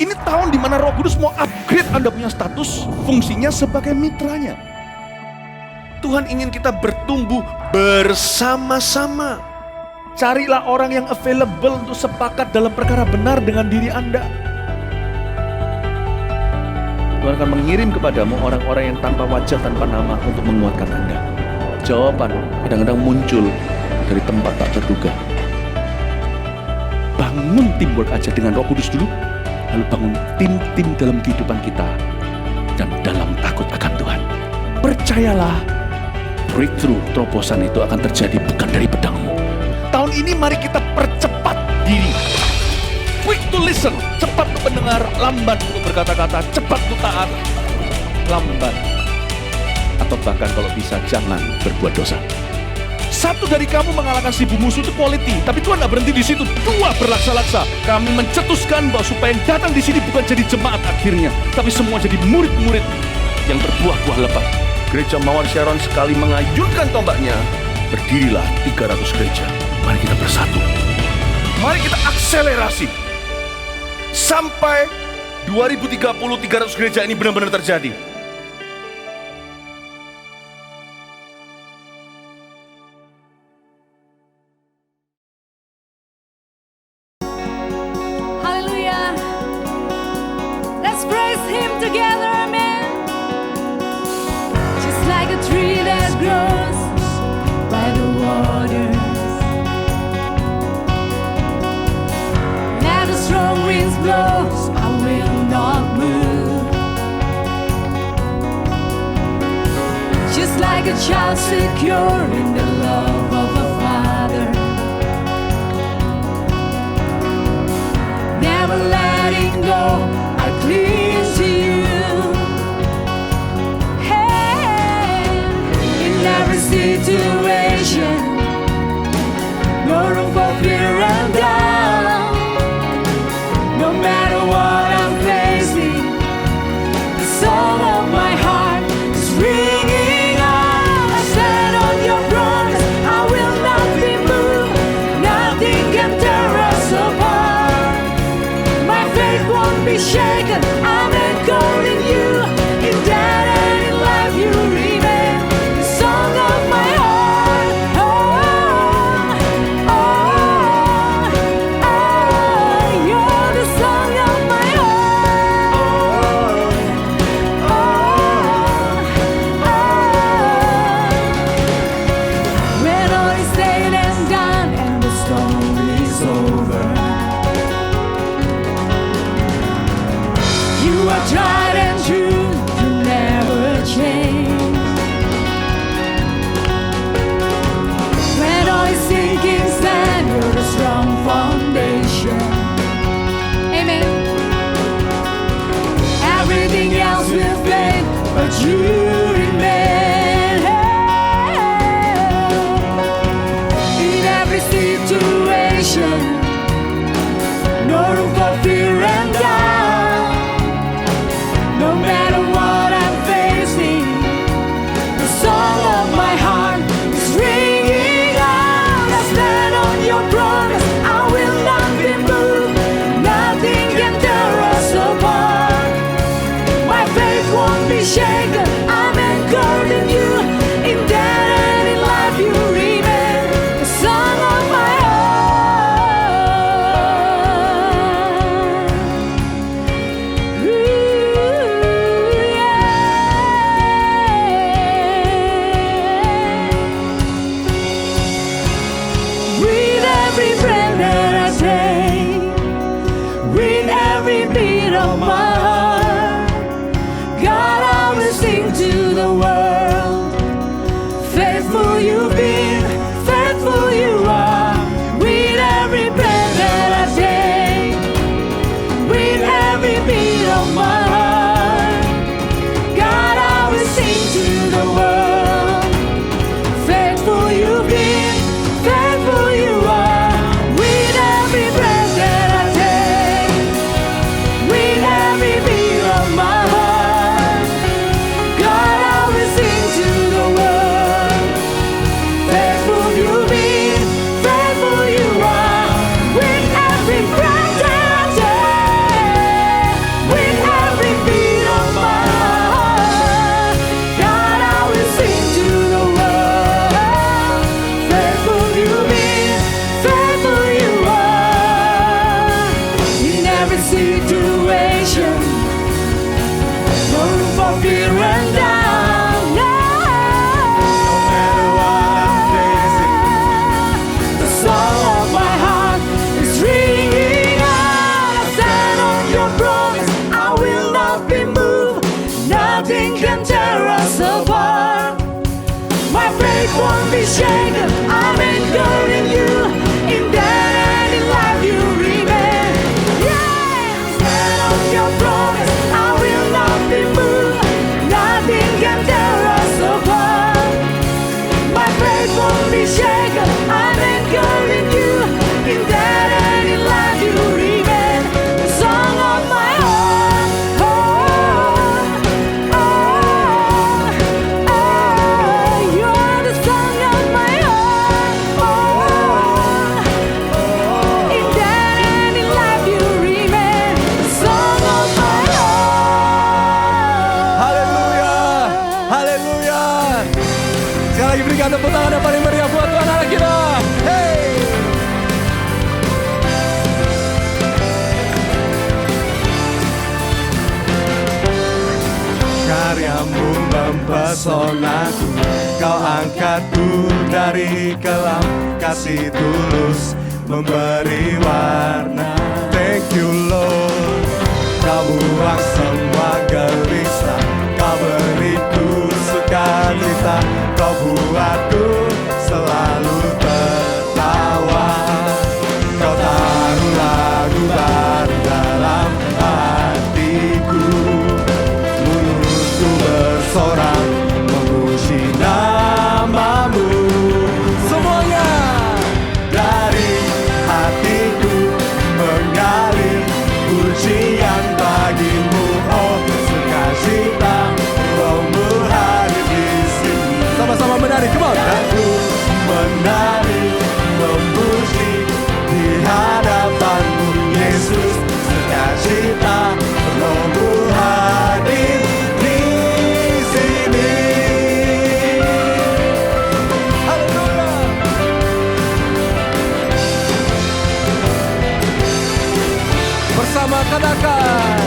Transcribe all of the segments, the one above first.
Ini tahun di mana Roh Kudus mau upgrade Anda punya status, fungsinya sebagai mitranya. Tuhan ingin kita bertumbuh bersama-sama. Carilah orang yang available untuk sepakat dalam perkara benar dengan diri Anda. Tuhan akan mengirim kepadamu orang-orang yang tanpa wajah, tanpa nama untuk menguatkan Anda. Jawaban kadang-kadang muncul dari tempat tak terduga. Bangun teamwork aja dengan Roh Kudus dulu, lalu bangun tim-tim dalam kehidupan kita dan dalam takut akan Tuhan. Percayalah, breakthrough, terobosan itu akan terjadi bukan dari pedangmu. Tahun ini mari kita percepat diri. Quick to listen, cepat untuk mendengar, lambat untuk berkata-kata, cepat untuk taat, lambat. Atau bahkan kalau bisa jangan berbuat dosa. Satu dari kamu mengalahkan 1000 musuh itu quality, tapi Tuhan tidak berhenti di situ. 2 berlaksa-laksa. Kami mencetuskan bahwa supaya yang datang di sini bukan jadi jemaat akhirnya, tapi semua jadi murid-murid yang berbuah-buah lebat. Gereja Mawar Sharon sekali mengayunkan tombaknya, berdirilah 300 gereja. Mari kita bersatu. Mari kita akselerasi. Sampai 2030 300 gereja ini benar-benar terjadi. Hallelujah. Let's praise Him together, amen. Just like a tree that grows by the waters. Let the strong winds blow, I will not move. Just like a child secure in the love of a father. Never letting go, I cling to you. Hey, in every situation, no room for fear and doubt. No matter what I'm facing, the song of my heart is ringing out. I stand on your promise, I will not be moved. Nothing can tear us apart. My faith won't be shaken, I'm anchored in you. In death and in life you remain the song of my heart. Oh, oh, oh, oh, you're the song of my heart. Oh, oh, oh. When all is said and done and the storm is over, you are tried and true, you never change. When all is sinking sand, you're a strong foundation. Amen. Everything else will fade, but you remain. In every situation, no room for fear and doubt. No matter what I'm facing, the song of my heart is ringing out. I stand on your promise, I will not be moved. Nothing can tear us apart. My faith won't be shaken, I'm anchored in you. In death and in life you remain the song of my heart. be shaken. I'm anchored in you. In death and in life you remain. Yeah, stand on your promise. I will not be moved. Nothing can tear us apart. My faith won't be shaken. I'm anchored in you. In death and in life you remain. The song of my heart. Oh, oh, oh, oh. You're the song of my heart. Oh, oh. In death and in life you remain. The song of my heart. Haleluya, haleluya. Sekali lagi berikan tepuk tangan yang paling meriah buat Tuhan Allah kita. Hey. Karyamu mempesonaku, kau angkatku dari kelam, kasih tulus memberi warna. Thank you Lord, kau buang semua gelisah, kau beriku sukacita, kau buatku selalu tertawa. Kau taruh lagu baru dalam hatiku, mulutku bersorak memuji namamu. Semuanya dari hatiku mengalir pujian bagimu, oh sukacita Rohmu hadir di sini. Sama-sama menari, come on. Aku menari memuji di hadapanmu Yesus, sukacita Rohmu hadir di sini. Haleluya. Bersama katakan,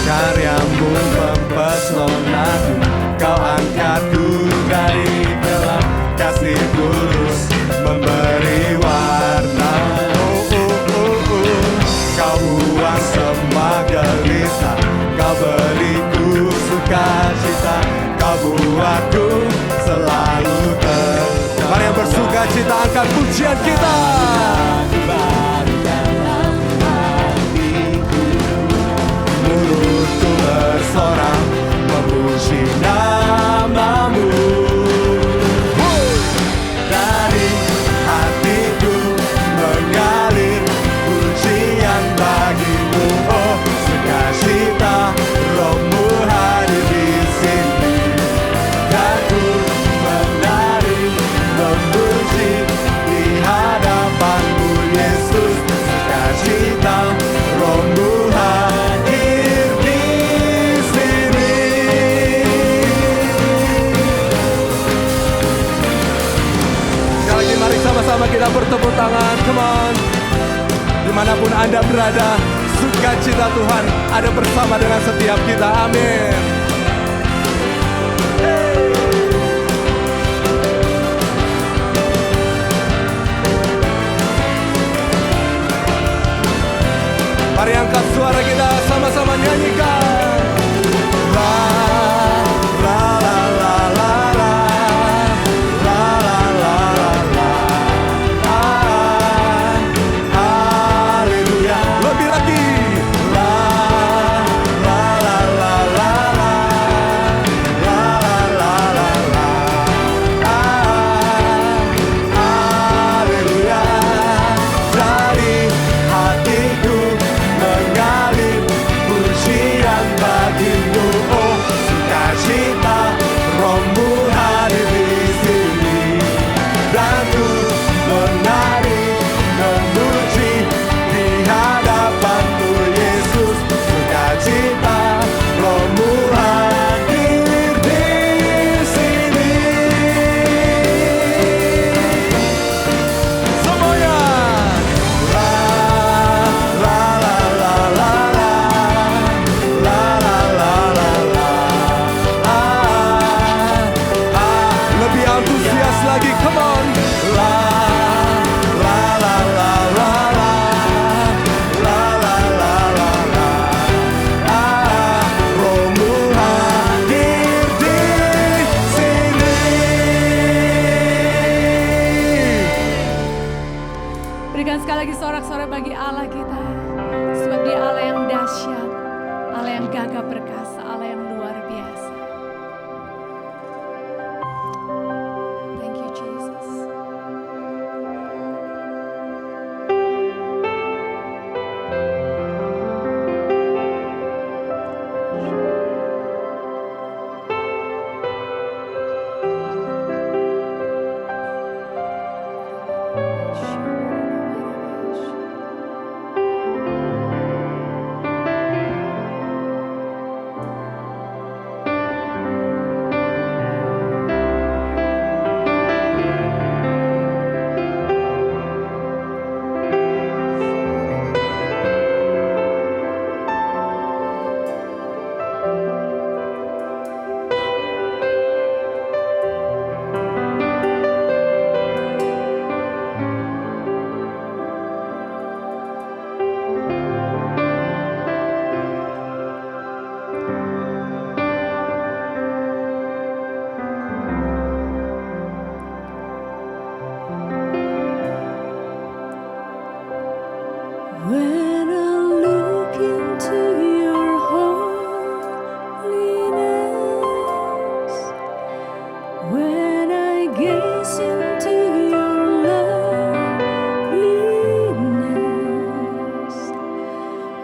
karyamu mempesonaku, kau angkatku dari kelam, kasih tulus memberi warna. Oh, oh, oh, oh. Kau buang semua gelisah, kau beriku sukacita, kau buatku selalu tertawa. Mari yang bersukacita angkat pujian kita. Mulutku bersorak memuji namamu. Dari hatiku mengalir pujian bagimu, oh sukacita Rohmu hadir di sini. Aku menari memuji di hadapanmu Yesus, sukacita Rohmu hadir di sini. Sekali lagi mari sama-sama kita bertepuk tangan, come on. Dimanapun Anda berada, sukacita Tuhan ada bersama dengan setiap kita, amin. Mari angkat suara kita sama-sama nyanyikan. La la la la la la la la la la la. Haleluya. Lebih lagi. La la la la la la la la la la. Haleluya. Dari hatiku mengalir pujian Berikan sekali lagi sorak-sorak bagi Allah kita. Sebab Dia Allah yang dahsyat, Allah yang gagah perkasa, Allah yang luar biasa. Thank you Jesus. When I look into your holiness, when I gaze into your loveliness,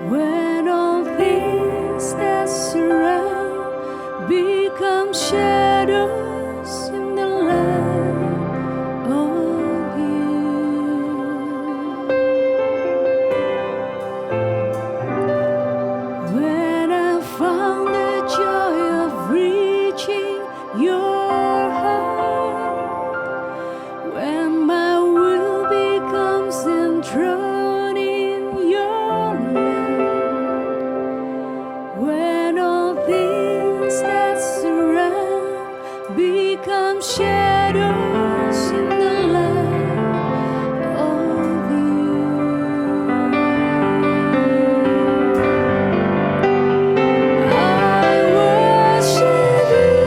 when all things that surround become shadows in the light of you. When I found the joy of reaching your heart, when my will becomes enthroned in your love, when all things that surround become shadows in the light of you. I worship you.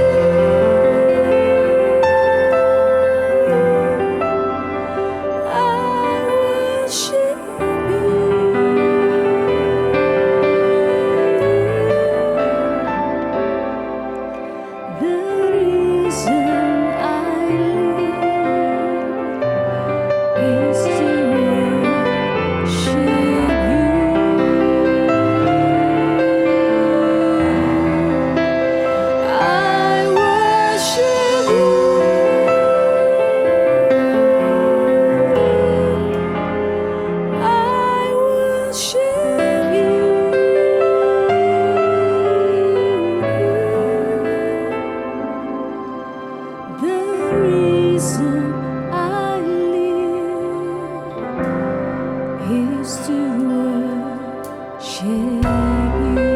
The reason I live is to worship you. I worship you. I worship you. The reason I live is to worship you.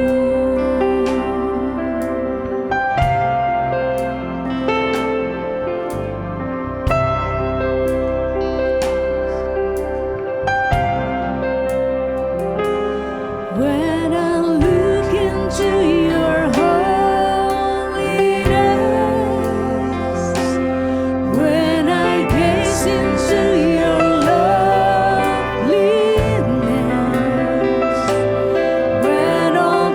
When I look into your holiness, when I gaze into your loveliness, when all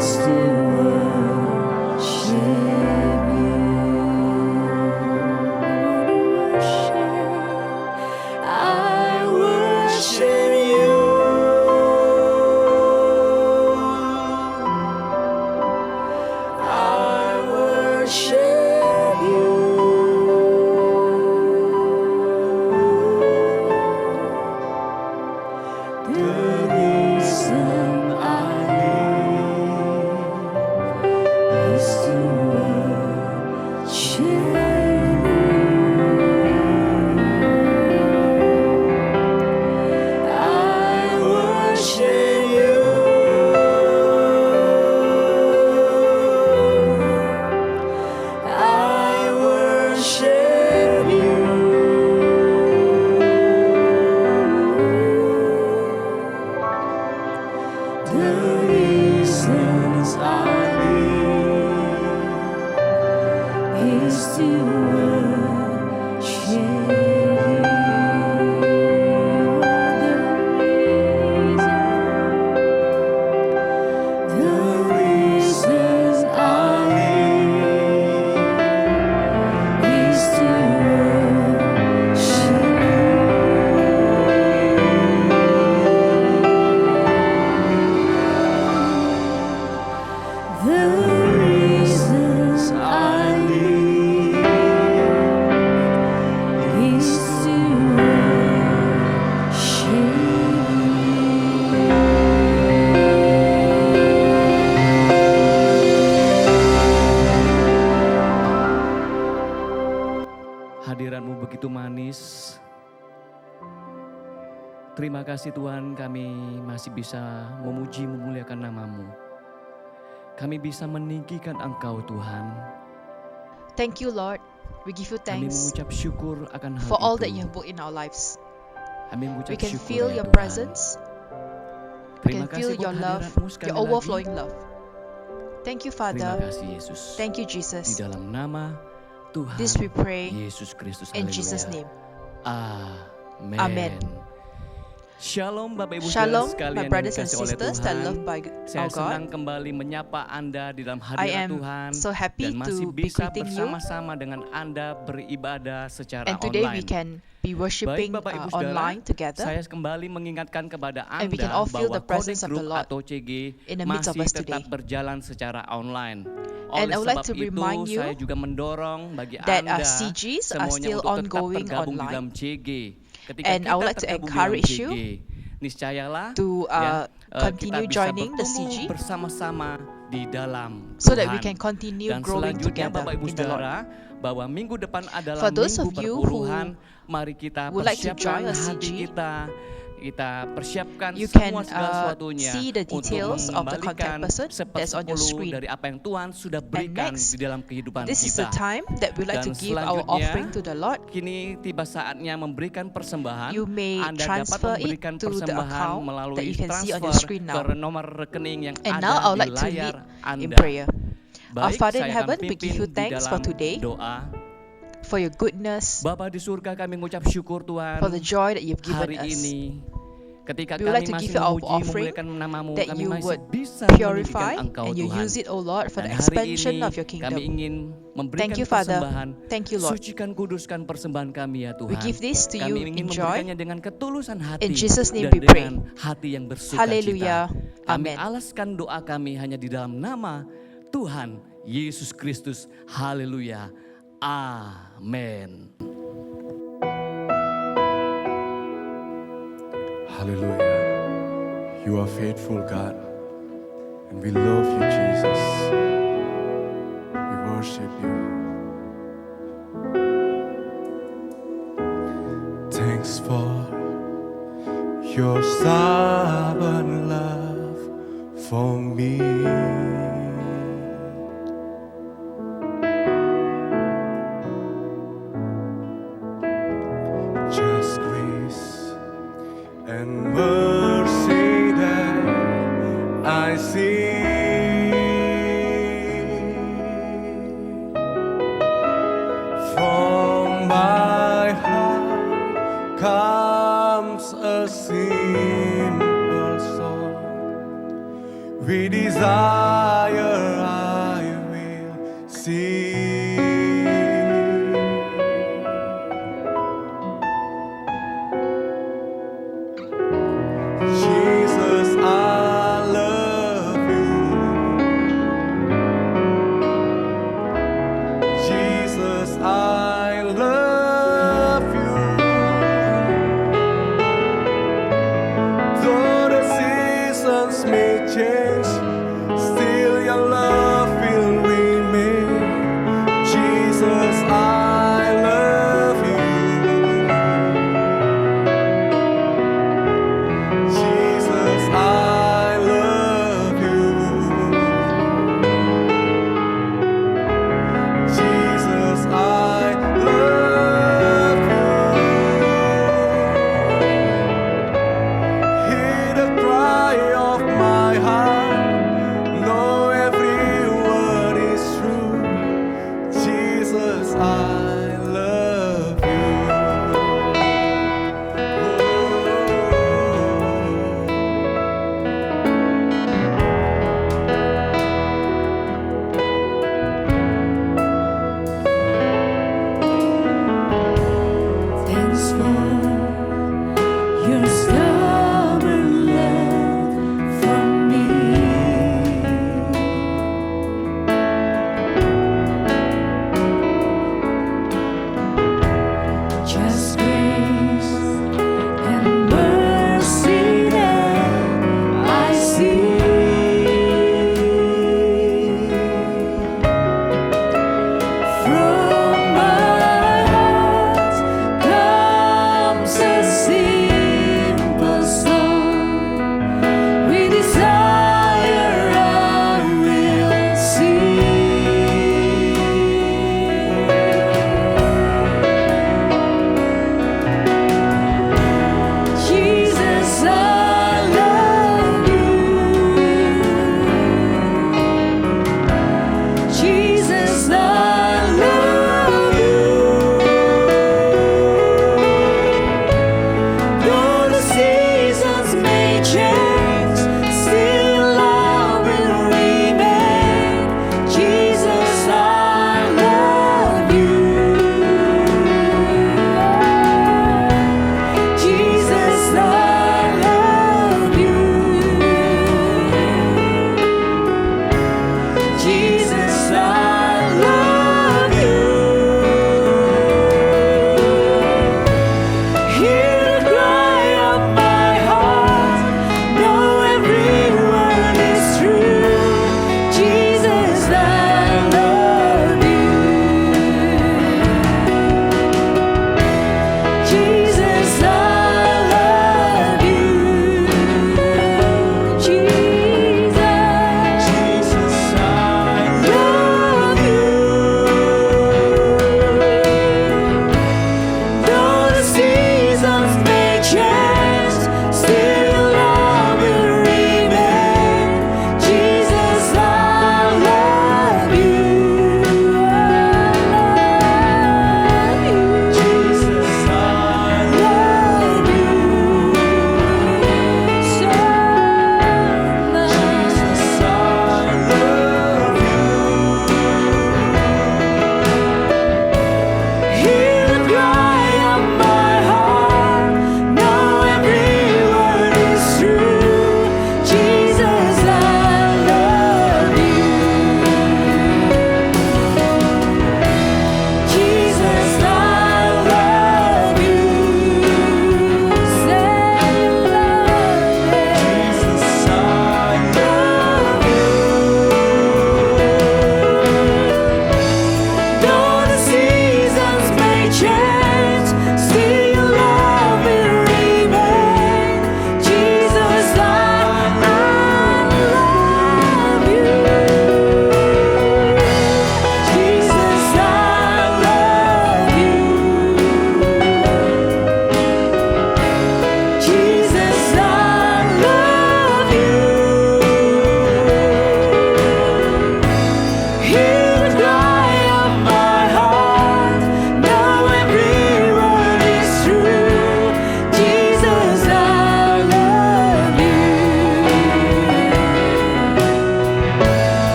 is to worship you. I worship you. I worship you. The reason I live is to worship you. I worship you. I worship you. The reasons I live is to worship you. The reasons I live is to worship you. The reasons I live is to Hadirat-Mu begitu manis. Terima kasih Tuhan, kami masih bisa memuji memuliakan nama-Mu. Kami bisa meninggikan Engkau Tuhan. Thank you, Lord. We give you Kami thanks mengucap syukur akan hal for all itu. that you have worked in our lives. Kami mengucap We can syukur feel ya your Tuhan. presence. We Terima can feel kasih your buat love, hadirat-Mu sekali your lagi. overflowing love. Thank you, Terima Father. kasih Yesus. Thank you, Di Jesus. dalam nama Tuhan This we pray Yesus Kristus. in Haleluya. Jesus' name. Amin. Amen. Shalom Bapak Ibu Shalom, Saudara sekalian my yang brothers and dikasihi oleh sisters that Tuhan. loved by Saya our God. senang kembali menyapa Anda di dalam I hadirat am Tuhan so happy dan masih to be bisa greeting you. bersama-sama dengan Anda beribadah secara And today we online. can be Baik worshiping Bapak Ibu Saudara, online together. saya kembali mengingatkan kepada And we can Anda all feel bahwa the presence Connect of the Group Lord atau CG in the midst of masih us tetap today. berjalan secara online. And Oleh I would like sebab to itu, remind you saya juga mendorong bagi that Anda CGs are semuanya still untuk tetap ongoing tergabung di online. dalam CG. Ketika And I would kita like to tergabung di dalam encourage CG, you niscayalah to continue kita bisa joining the bertumbuh CG bersama di dalam so that we Tuhan. can continue Dan growing selanjutnya together Bapak Ibu in the Lord. Saudara, bahwa minggu depan adalah For those minggu of you perpuluhan. Mari kita would like to persiapkan join a hati CG, kita persiapkan you semua can segala sesuatunya see the details untuk of the contact mengembalikan person that's on your 1/10 screen. dari apa yang Tuhan sudah berikan next, di dalam kehidupan This is the kita. time that we like to Dan give our selanjutnya, offering to the Lord. Kini tiba saatnya memberikan persembahan. You may Anda dapat transfer it memberikan to the persembahan account that melalui you can see on your transfer screen ke now. nomor rekening yang And ada now I would di like to layar lead in Anda. prayer. Our Baik, Father in saya heaven, akan we give you pimpin di thanks for dalam today, doa. for your goodness, Bapa di surga, kami mengucap syukur Tuhan for the joy that you've given hari us. ini. Ketika We would kami like to masih give you our memuji offering, memuliakan namamu, that kami you masih would bisa purify meninggikan Engkau and you Tuhan. use it, O Lord, for the Dan hari expansion ini of your kami kingdom. ingin memberikan Thank you, Father. persembahan. Thank you, Lord. Sucikan, kuduskan persembahan kami ya Tuhan. We give this to Kami you ingin in joy. memberikannya dengan ketulusan hati In Jesus' name dan we pray. dengan hati yang bersuka Hallelujah. cita. Kami Amen. alaskan doa kami hanya di dalam nama Tuhan Yesus Kristus. Haleluya. Amin. Hallelujah. You are faithful, God. And we love you, Jesus. We worship you. Thanks for your stubborn love for me. Just grace and mercy that I see. From my heart comes a simple song We desire, I will see. Jesus, I love you. Jesus, I love you. Though the seasons may change, still your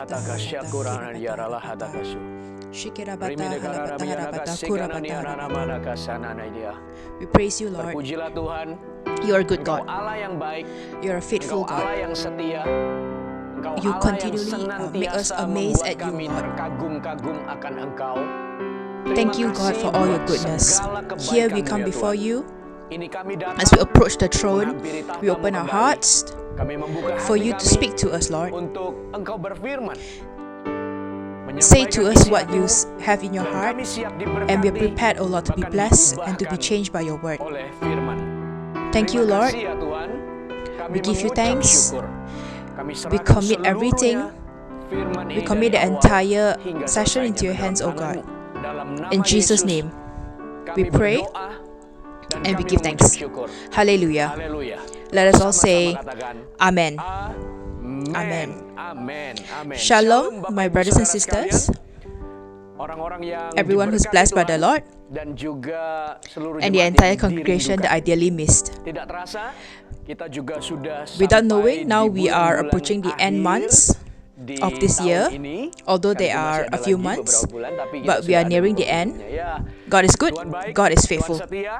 hataka syakurana diarala hatakasu. Rimine karara biyanaka sekana niarana manaka sanana dia. We praise you, Lord. Pujilah Tuhan, You are a good Engkau God. Allah yang baik, You are a faithful Engkau Allah God. yang setia, Engkau You Allah yang continually, make us senantiasa amazed membuat at you, kami Lord. terkagum-kagum akan Engkau. Thank you, Terima God, kasih for all your buat goodness. segala Here we kebaikan-Mu, come ya before Tuhan. you. Ini kami datang As we approach the throne, menghampiri we tahta-Mu open our kembali. hearts Kami membuka for hati you to kami speak to us, Lord. untuk Engkau berfirman. Say to Menyampaikan us isi what you hati-Mu, have in your dan heart, kami siap and we are diberkati, prepared, O Lord, to be bahkan blessed and to be diubahkan changed by your word. oleh firman. Thank you, Terima Lord. kasih ya Tuhan. Kami We give you mengucap thanks. syukur. Kami We serahkan commit seluruhnya everything. firman We ini commit dari the awal entire hingga session selesainya into your ke dalam hands, O tangan-Mu. God. Dalam nama In Jesus' Yesus, name, kami we pray berdoa dan and we kami give mengucap thanks. syukur. Hallelujah. Haleluya. Let us all Sama-sama say, katakan, Amen. Amen. Amen. Amen. Amen. Shalom, Bapak my Ibu brothers and saudara sisters. sekalian, orang-orang yang Everyone who's diberkati blessed by the Tuhan, Lord, dan juga seluruh and the jemaat entire yang congregation that I dirindukan. dearly missed. Tidak terasa, kita juga sudah Without sampai knowing, now di we are bulan-bulan approaching the end akhir months di of this tahun year, ini. although Kan there itu masih are ada a few lagi months, beberapa bulan, tapi kita but we sudah are ada nearing di the end. penghujungnya. Ya, God is good, Tuhan baik, God is Tuhan faithful. setia,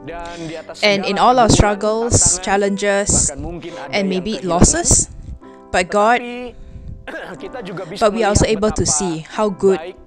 dan di atas And segala in all our pergumulan, struggles, tantangan, challenges, bahkan mungkin ada and yang maybe kehilangan, losses, but God, tetapi kita juga bisa but we are also melihat able to betapa see how good, baik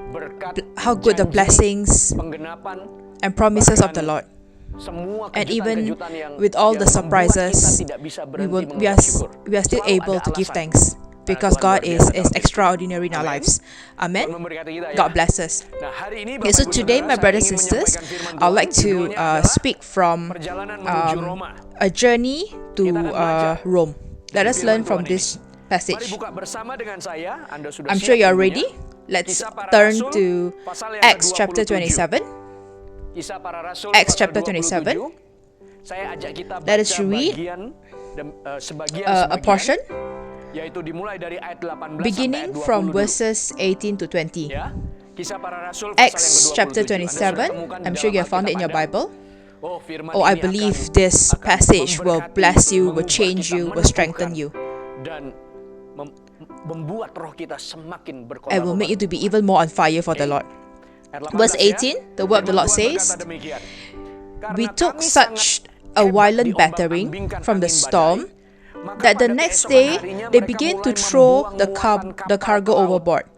berkat how good the janji, blessings penggenapan, and promises of the Lord. semua And even kejutan-kejutan yang with all the yang membuat surprises, kita tidak bisa we berhenti are, mengucap syukur. we are still Selalu able ada to give alasan. thanks because Tuhan God luar is biasa dalam hidup kita. extraordinary in our Amin. lives. Tuhan Amen. memberkati kita ya. God bless us. Nah, hari ini Okay, Bapak so Ibu today, Saudara, my saya brothers ingin and sisters, menyampaikan firman I'd Tuhan. like to Judulnya adalah speak from Perjalanan menuju Roma. a journey to Kita akan belajar Rome. Let dari us learn firman from Tuhan this Mari passage. buka bersama dengan saya. Anda sudah I'm siap sure you are tentunya? ready. Let's Kisah Para turn Rasul, to pasal yang Acts ke-27. chapter 27. Kisah Para Rasul Acts pasal chapter 27. 27. Saya ajak kita Let us baca read, bagian sebagian a portion yaitu dimulai dari ayat 18 beginning sampai ayat 20 from dulu. verses 18 to 20. Ya. Kisah Para Rasul pasal Acts yang ke-27. chapter Anda sudah 27. temukan di I'm sure dalam you have found it in your Alkitab Anda. Bible. Oh, firman Oh, I ini believe akan- this akan passage will memberkati, bless you, will mengubah change kita, you, will menumbuhkan, strengthen you, dan membuat roh kita semakin and berkobar. will make you to be even more on fire for the Lord. Verse 18, the word of the Lord says, "We took such a violent battering from the storm that the next day they began to throw the cargo overboard.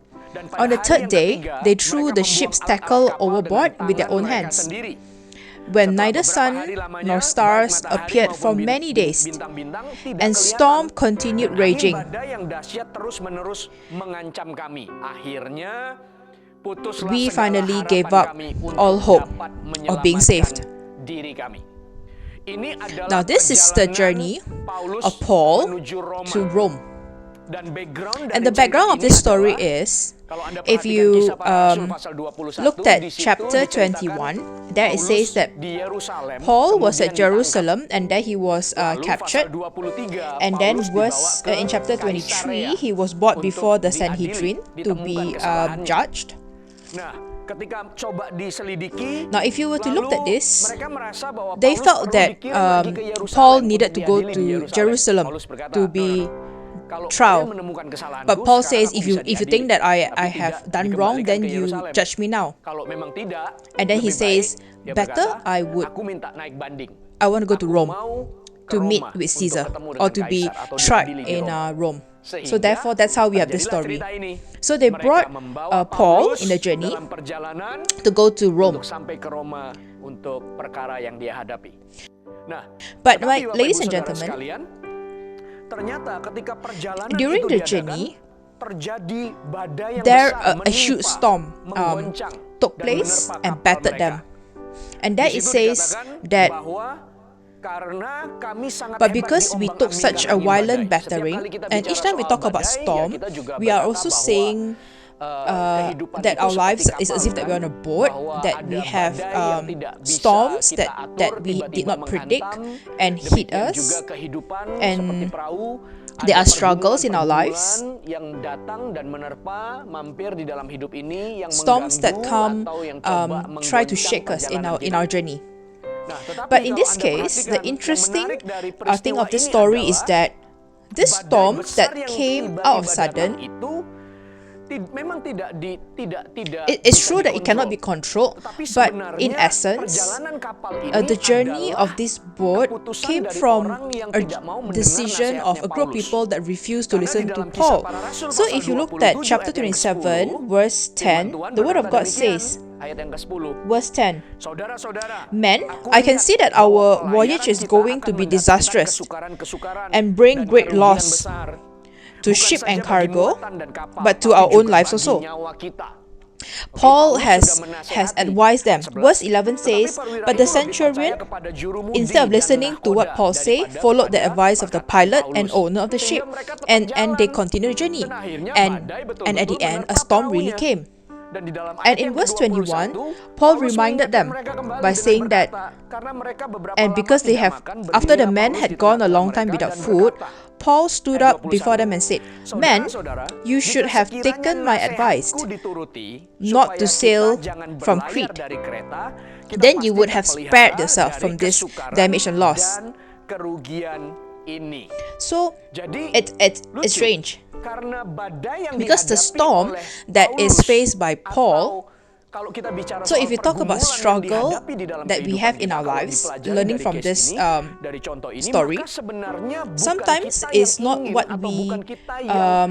On the third day, they threw the ship's tackle overboard with their own hands. When neither sun nor stars appeared for many days, and storm continued raging. Badai yang dahsyat terus-menerus mengancam kami. Akhirnya putuslah We segala finally harapan gave up kami untuk all hope dapat of being saved." menyelamatkan diri kami. Ini adalah Now this is the perjalanan journey Paulus of Paul menuju Roma. to Rome. Dan background And dari the background of cerita this ini story adalah, is, kalau Anda if perhatikan you Kisah Para Rasul pasal 21, looked at di situ chapter diceritakan 21, there it Paulus says that di Yerusalem, Paul was kemudian at Jerusalem and there he was ditangkap. Lalu captured. pasal 23, And then Paulus dibawa ke in chapter Kaisarea 23, he was brought untuk before the diadili, Sanhedrin to ditemukan be kesalahannya. judged. Nah, ketika coba diselidiki, Now, if you were to look at lalu this, mereka merasa bahwa they Paulus felt perlu that dikirim lagi ke Yerusalem Paul untuk needed to go diadili di to Jerusalem Paulus berkata, to "No, be no, no. Kalau trial. kalian menemukan kesalahanku, But Paul sekarang says, aku if bisa you think that diadili, I tapi have tidak done wrong, dikembalikan then ke you Yerusalem. judge me now. Kalau memang tidak, And then he lebih says, baik, dia better berkata, I would- aku minta naik banding. I want to go to Aku Rome mau ke to meet Roma with untuk Caesar ketemu or dengan to be Kaisar atau tried diadili di in Roma. Rome. Sehingga So therefore, that's how we have this terjadilah story. cerita ini. So they Mereka brought membawa Paul Paulus in the journey dalam perjalanan to go to Rome. untuk sampai ke Roma untuk perkara yang dia hadapi. Nah, But tetapi Bapak ladies Ibu and Saudara gentlemen, sekalian, ternyata ketika perjalanan during itu the diadakan, journey, terjadi badai yang there besar, a huge menimpa, storm menggoncang, took dan place menerpa and kapal battered mereka. them. And there Di it situ says dikatakan that, bahwa karena kami sangat but hebat because we took diombang-ambingkan such a angin violent badai. Setiap battering, kali kita and bicara each time we soal talk about badai, ya storm, kita juga we are berkata also bahwa, saying kehidupan that itu our seperti lives is kapal, as if that kan? we're on a boat, Bahwa that ada we have badai yang tidak bisa storms kita that atur, we did tiba-tiba not predict menghantam. and hit Demikian juga us. kehidupan and seperti perahu. there Ada are struggles in our lives, pergumulan yang datang dan menerpa mampir di dalam hidup ini yang storms that mengganggu come atau yang coba try to menggoncang shake us in perjalanan our kita. journey. Nah, tetapi But in kalau this Anda case, the perhatikan, yang interesting menarik dari thing of peristiwa this ini story is adalah that this badai storm besar that yang came tiba-tiba out of datang sudden, itu memang tidak it's bisa true that it cannot be dikontrol. controlled, Tetapi but sebenarnya in essence, perjalanan kapal ini the journey adalah of this boat keputusan came dari from orang yang a tidak mau mendengar decision of nasihatnya a group of Paulus. people that refused to Karena listen di to dalam Kisah Paul. Para Rasul So pasal if you looked at 27 chapter ayat yang 27, ke-10, verse firman 10, Tuhan the word of berkata God demikian, says, ayat yang ke-10, verse 10, Saudara-saudara, Men, aku I can lihat see that bahwa our pelayaran voyage is kita going to akan be mendatangkan disastrous kesukaran-kesukaran and bring dan great kerugian loss besar, to bukan ship saja and bagi cargo, muatan dan kapal, but to tapi our own juga lives bagi also. nyawa kita. Paul Paulus has sudah has menasehati. advised them. Ayat 11, Verse 11 "Tetapi says, perwira but the itu lebih percaya centurion, kepada jurumudi instead of dan listening to what nahoda Paul say, daripada followed the kepada advice of the perkataan pilot and Paulus." owner of the ship, Sehingga mereka tetap and they jalan. continued the journey. Dan akhirnya And badai betul-betul and at the end, a menerpa storm really perahunya. came. Dan di dalam And ayat in yang verse ke-21, 21, Paul reminded mengingatkan them mereka kembali by dengan saying that, berkata, "Karena mereka beberapa and lama because they tidak have, makan, after the berdirilah men Paulus had di gone a tengah-tengah long time mereka without dan food, berkata," Paul stood ayat up before 21, them and said, Men, "Saudara-saudara, you should jika have sekiranya taken my advice nasihatku dituruti, not supaya to kita sail jangan from berlayar Crete. dari Kreta, kita Then you pasti would have terpelihara spared yourself dari from this kesukaran damage and loss." dan kerugian ini." So Jadi it's lucu, strange. karena badai yang Because the dihadapi storm oleh that is Paulus, faced by Paul, atau kalau kita bicara so soal if we talk about pergumulan yang struggle dihadapi di dalam that we kehidupan have in kita, our kalau lives, dipelajari learning dari from case this ini, dari contoh ini, story, maka sebenarnya bukan sometimes kita it's yang not ingin what atau we bukan kita yang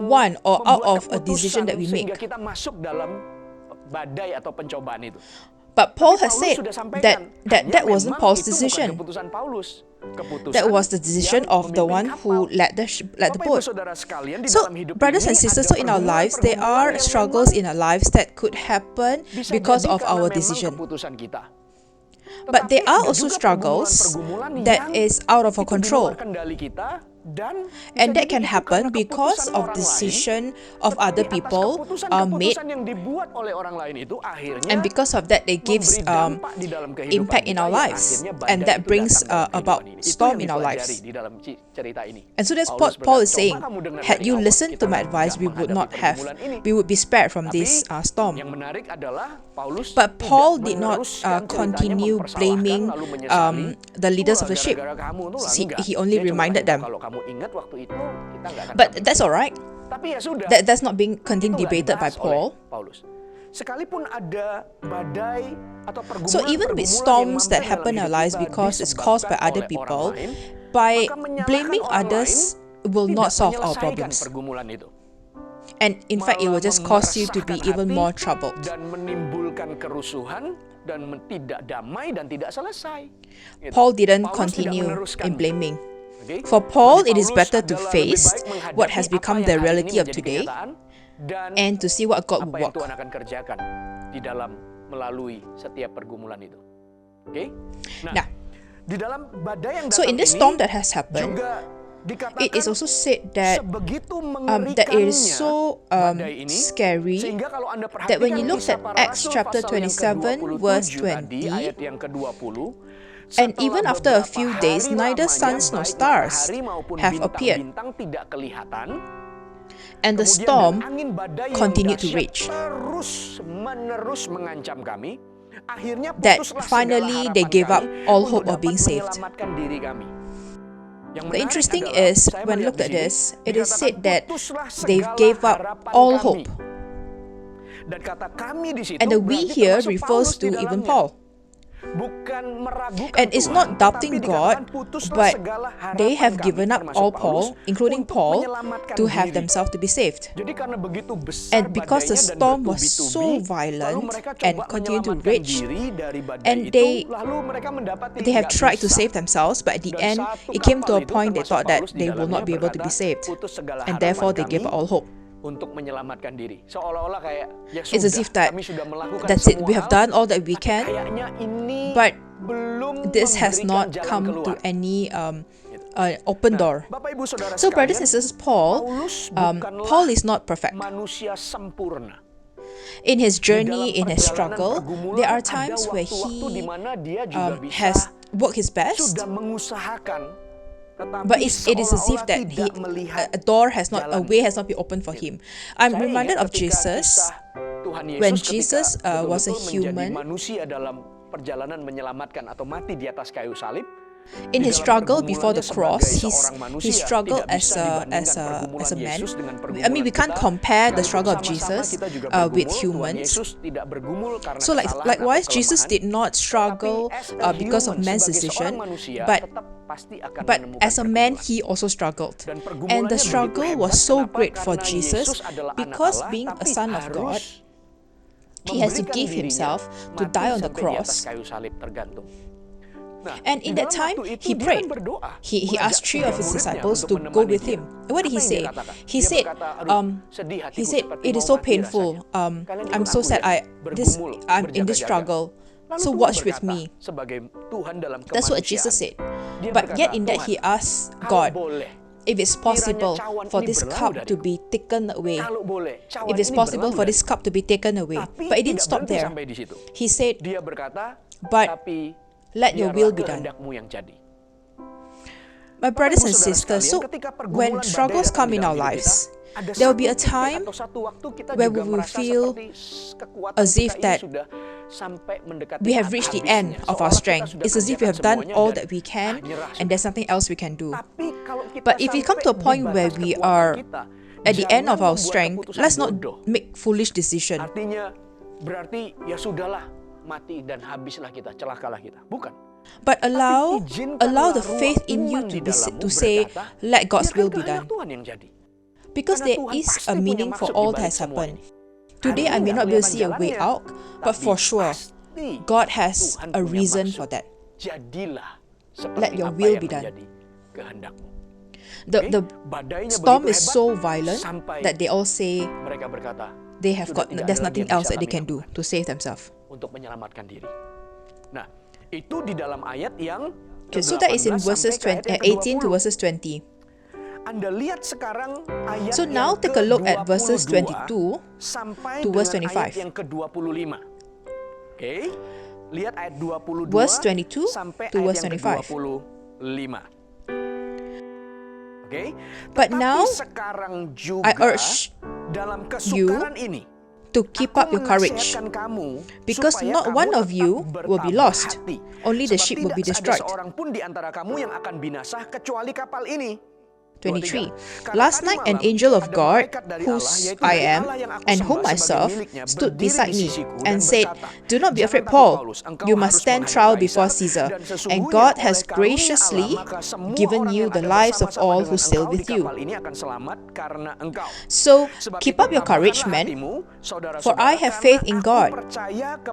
want or out membuat of a decision keputusan that we sehingga make. kita masuk dalam badai atau pencobaan itu. But Paul Tapi has Paulus said sudah sampaikan, that hanya that wasn't memang Paul's itu bukan decision. keputusan Paulus. Keputusan That was the decision yang of the memimpin one who kapal. led the Bapak, Ibu, boat. saudara sekalian, di So, dalam hidup brothers ini and sisters, ada so in our lives, there pergumulan-pergumulan are yang struggles memang in our lives that could happen bisa because jadi of karena our memang decision. keputusan kita. But there Tetapi are ada also juga struggles pergumulan-pergumulan that yang is out of our itu di control. luar kendali kita, dan And bisa that jadi can itu happen karena because keputusan of orang decision lain, of tetapi other atas people are made, keputusan-keputusan yang dibuat oleh orang lain itu akhirnya and because of that, it gives memberi dampak di dalam kehidupan impact in kita our yang lives, akhirnya badai and that itu brings datang dalam about kehidupan ini. Itu storm yang in our dipelajari lives. di dalam cerita ini. And so that's Paulus what Paul is berkata, saying. "Coba kamu dengar Had dari you awal, listened to kita my nggak advice, we would menghadapi not have, pergumulan ini." we would be spared from Tapi this storm. yang menarik adalah Paulus But tidak Paul did not meneruskan ceritanya, continue mempersalahkan, blaming lalu menyesali, the leaders of "Itulah the ship. gara-gara kamu tuh lah." He, Enggak. he only Dia cuma reminded kasih tahu, them. "Kalau kamu ingat waktu itu, kita nggak akan But sampai that's sini." alright. Tapi ya sudah. That's not being continued Itu nggak debated by dibahas oleh Paul. Paulus. Sekalipun ada badai atau pergumulan, So even with storms that happen in our lives because it's caused by other people, by blaming others will not solve our problems. Pergumulan itu. And in fact, it will just cause you to be even more troubled. Dan menimbulkan kerusuhan dan tidak damai dan tidak selesai. Gitu. Paul didn't Paulus tidak continue meneruskan. in blaming. Okay? For Paul, Bagi it is Paulus better to adalah face lebih baik menghadapi what has apa become yang the hari ini reality of menjadi today kenyataan, dan and to see what God apa will yang work. Tuhan akan kerjakan di dalam melalui setiap pergumulan itu. Oke? Nah, di dalam badai yang so in this datang storm ini that has happened, juga dikatakan it is also said that sebegitu that it is mengerikannya so badai ini, scary sehingga kalau Anda that when you perhatikan look Kisah at Para Acts Rasul chapter pasal yang 27 verse ke-27 tadi, 20, ayat yang ke-20, and setelah even after a beberapa few days, hari neither lamanya, suns nor baik stars matahari maupun have appeared, bintang-bintang tidak kelihatan, and the kemudian storm dan angin badai yang continued to dahsyat rage. terus mengancam kami. Akhirnya That putuslah finally segala they harapan gave up kami all untuk hope of dapat being saved. menyelamatkan diri kami. Yang The menarik interesting adalah, is, saya when melihat looked di at sini, this, it is dikatakan, said that "Putuslah they segala gave up harapan all kami." hope. Dan kata kami di situ And the we berarti here termasuk refers Paulus to di even dalamnya. Paul. Bukan meragukan And it's Tuhan, not doubting tetapi God, dikatakan, "Putuslah but segala harapan they have kami," given up termasuk all Paulus, Paul, including untuk Paul, menyelamatkan to have diri. themselves to be saved. Jadi karena begitu besar And because the badainya dan storm was bertubi-tubi, so violent lalu mereka and coba continued to menyelamatkan rage, diri dari badai and itu, lalu mereka they have nggak tried to bisa. save themselves, but at the Dan end, satu it came to a kapal itu, point they termasuk thought that Paulus di they will not dalamnya, be able to be berkata, saved, "Putus segala and harapan therefore they gave kami up all hope. untuk menyelamatkan diri." Seolah-olah kayak ya It's as sudah, if that kami sudah melakukan that's it, semua we have hal, done all that we tapi can, kayaknya ini but belum this has memberikan not jalan come to keluar. any open door. Bapak Ibu Saudara So, brothers and sekalian, sisters, Paul bukanlah Paul is not perfect. manusia sempurna. In his Di journey, dalam in his perjalanan struggle, pergumulan, there are ada times where waktu-waktu di he mana dia juga bisa has worked his best, sudah mengusahakan, tetapi but it is as if seolah-olah that tidak melihat a door has not, a jalan. way has not been opened for him. I'm Saya reminded ingat of ketika Jesus kisah Tuhan Yesus when ketika Jesus was a betul-betul menjadi human. manusia dalam perjalanan menyelamatkan atau mati di atas kayu salib. In his Di dalam struggle before the pergumulannya cross, sebagai he seorang manusia, struggled tidak bisa as dibandingkan a pergumulan man. Yesus dengan I mean, pergumulan we can't kita. compare the Sekalipun struggle of sama-sama Jesus kita juga with bergumul, Tuhan humans. Yesus tidak bergumul karena So kesalahan likewise, atau Jesus kelemahan. did not struggle Tapi as a because of human, man's sebagai decision, seorang manusia, but tetap pasti akan but menemukan as a man, pergumulan. he also struggled. Dan And pergumulannya the begitu struggle hebat. was so Kenapa? great for Karena Jesus Yesus adalah anak because Allah, being a tapi son of God, harus he has to memberikan give dirinya himself to mati die on the sampai di atas cross. kayu salib, tergantung. Nah, And in di that dalam time, waktu itu he dia prayed. kan berdoa, He mengajak asked 3 of his 3 muridnya disciples untuk to go menemani with dia. him. And what did Apa he yang say? dia katakan? He Dia said, berkata, "Aduh, sedih he hatiku said, seperti it is mau so mati painful. rasanya." Kalian I'm ikut so aku sad. ya, I'm in this berjaga-jaga. struggle. Lalu So Tuhan watch with berkata, me. sebagai Tuhan dalam That's what Jesus kemanusiaan, said. dia But berkata, yet in that "Tuhan, he asked kalau God, boleh, if it's possible cawan for ini this berlalu cup to dariku. be taken away, Kalau boleh, cawan if it's ini possible berlalu for this dariku." cup to be taken away. Tapi But it didn't tidak stop berhenti there. sampai di situ. He said, Dia berkata, But tapi let your biarlah will be done. kehendakmu yang jadi. My brothers Bapak, and Ibu, saudara sisters, so sekalian, ketika pergumulan when badai struggles datang come di in dalam our hidup lives, kita, ada there will be a satu titik time atau satu waktu kita where juga we will merasa feel seperti kekuatan as if kita ini that sudah sampai mendekati we have reached the end habisnya. of our Seolah strength. kita sudah It's as if we have kerjakan done semuanya all dan, that we can nyerah and sudah. there's nothing else we can do. Tapi kalau kita But if we come to a sampai point di where batas we kekuatan are kita, at the end jangan of our membuat strength, keputusan let's not bodoh. make foolish decision. Artinya berarti ya sudahlah, mati dan habislah kita, celakalah kita. Bukan. But allow Izinkanlah the faith ruang in you iman to di dalammu to say, berkata, let God's biarkan will be kehendak done. Tuhan yang jadi. Because Karena there Tuhan is pasti a punya meaning for maksud all di that balik has semua happened. ini. Today I Hari may ini not be able to kelihatan see a way jalannya, out, but tapi for sure, pasti God has Tuhan a punya reason maksud. for that. Jadilah seperti Let your apa will yang be done. menjadi kehendakmu. The Badainya storm begitu is hebat, so violent sampai that they all say mereka berkata, they have "Sudah got tidak there's ada nothing lagi yang else bisa that they kami can do lakukan to save themselves. untuk menyelamatkan diri." Nah, itu di dalam ayat yang Okay, so that is in ke-18 verses sampai ke ayat 20, yang 18 to ke-20. verses 20. Anda lihat sekarang ayat So now yang take a look at verses ke-22 22 sampai to verse dengan 25. ayat yang ke-25. Oke. Lihat ayat 22 Verse 22 sampai to ayat verse yang 25. ke-25. Oke. But Tetapi now, sekarang juga I urge dalam kesukaran ini to keep up your courage, menasihatkan kamu because supaya not kamu one of tetap you will be bertabah lost. hati. Only the Sebab ship will be tidak destroyed. ada seorang pun di antara kamu yang akan binasa kecuali kapal ini. 23. 23. Last night an angel of God, whose I am and whom I serve, stood beside me and said, "Do not be afraid, Paul. You must stand trial before Caesar, and God has graciously given you the lives of all who sail with you. So keep up your courage, men, for I have faith in God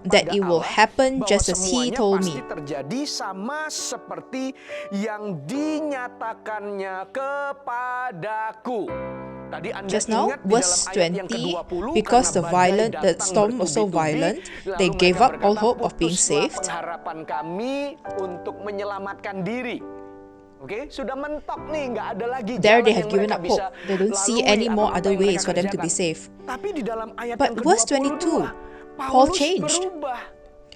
that it will happen just as He told me." Terjadi sama seperti yang dinyatakannya kepadaku. Tadi Anda Just now, ingat di verse dalam ayat yang 20, ke-20, because karena the badai storm was so datang violent, bertubi-tubi, they lalu gave mereka up all berkata, hope of being "Putuslah saved. pengharapan kami untuk menyelamatkan diri." Oke, sudah mentok nih, nggak ada lagi There jalan they yang have given mereka up bisa hope. They don't see lalui any atau more apa other yang ways mereka for them to be kerjakan. safe. Tapi di dalam ayat But yang verse ke-22, 22, Paul Paulus changed. berubah.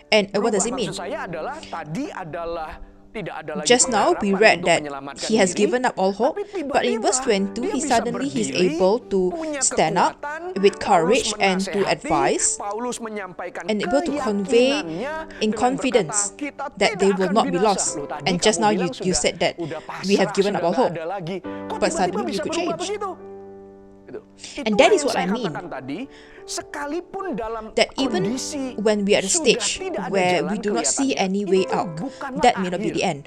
And what does it Berubah mean? maksud saya adalah tadi adalah tidak ada lagi Just now we pengharapan read untuk that menyelamatkan he has diri, given up all hope, tapi but in verse tiba-tiba 22 dia he bisa suddenly he's berdiri, able to punya stand up kekuatan, with courage Paulus and to menasehati, advise Paulus menyampaikan and able to convey keyakinannya in dengan confidence berkata, "Kita that they tidak will akan not be binasa." lost. Loh, tadi And just kamu now bilang you said that sudah we have pasrah, given up sudah all nggak hope. ada lagi. Kok But tiba-tiba suddenly bisa you could berubah change. begitu? Gitu. And Itulah that is yang what saya I mean. katakan tadi, sekalipun dalam That even kondisi when we are at a sudah stage tidak ada where jalan we do not see kelihatannya, any way itu out, bukanlah that may not be akhir. the end.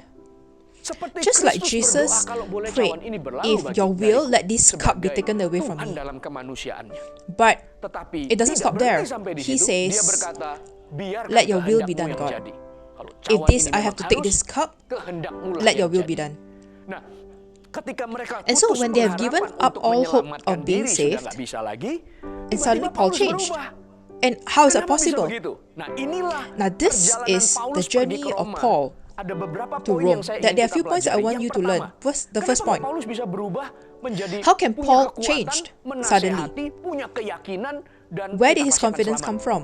Seperti Just like Kristus Jesus berdoa, "Kalau boleh prayed, cawan ini berlalu if bagi your will, dariku," let this cup be sebagai taken away from Tuhan me. dalam kemanusiaannya. But Tetapi it doesn't tidak stop there. berhenti sampai di He situ. says, dia berkata, "Biarkan "Let your will be kehendakmu done, yang God. jadi." Kalau If cawan this ini I have memang to take harus, this cup, kehendakmu lah let yang your will jadi. be done." Nah, ketika mereka And so putus when they have given pengharapan up untuk all hope menyelamatkan of being diri, saved, sudah nggak bisa lagi, and suddenly tiba-tiba Paul Paulus changed. berubah. And how is that Kenapa bisa possible? begitu? Nah, inilah Now this perjalanan is Paulus the pergi journey ke of Roma. Paul Ada beberapa to poin Rome. yang saya That ingin there are kita few points that I pelajari. want Yang you to learn. pertama, The first kenapa point. Paulus bisa berubah menjadi How can punya Paul kekuatan, changed menasehati, suddenly? punya keyakinan, dan Where kita did his pasti akan confidence selamat. come from?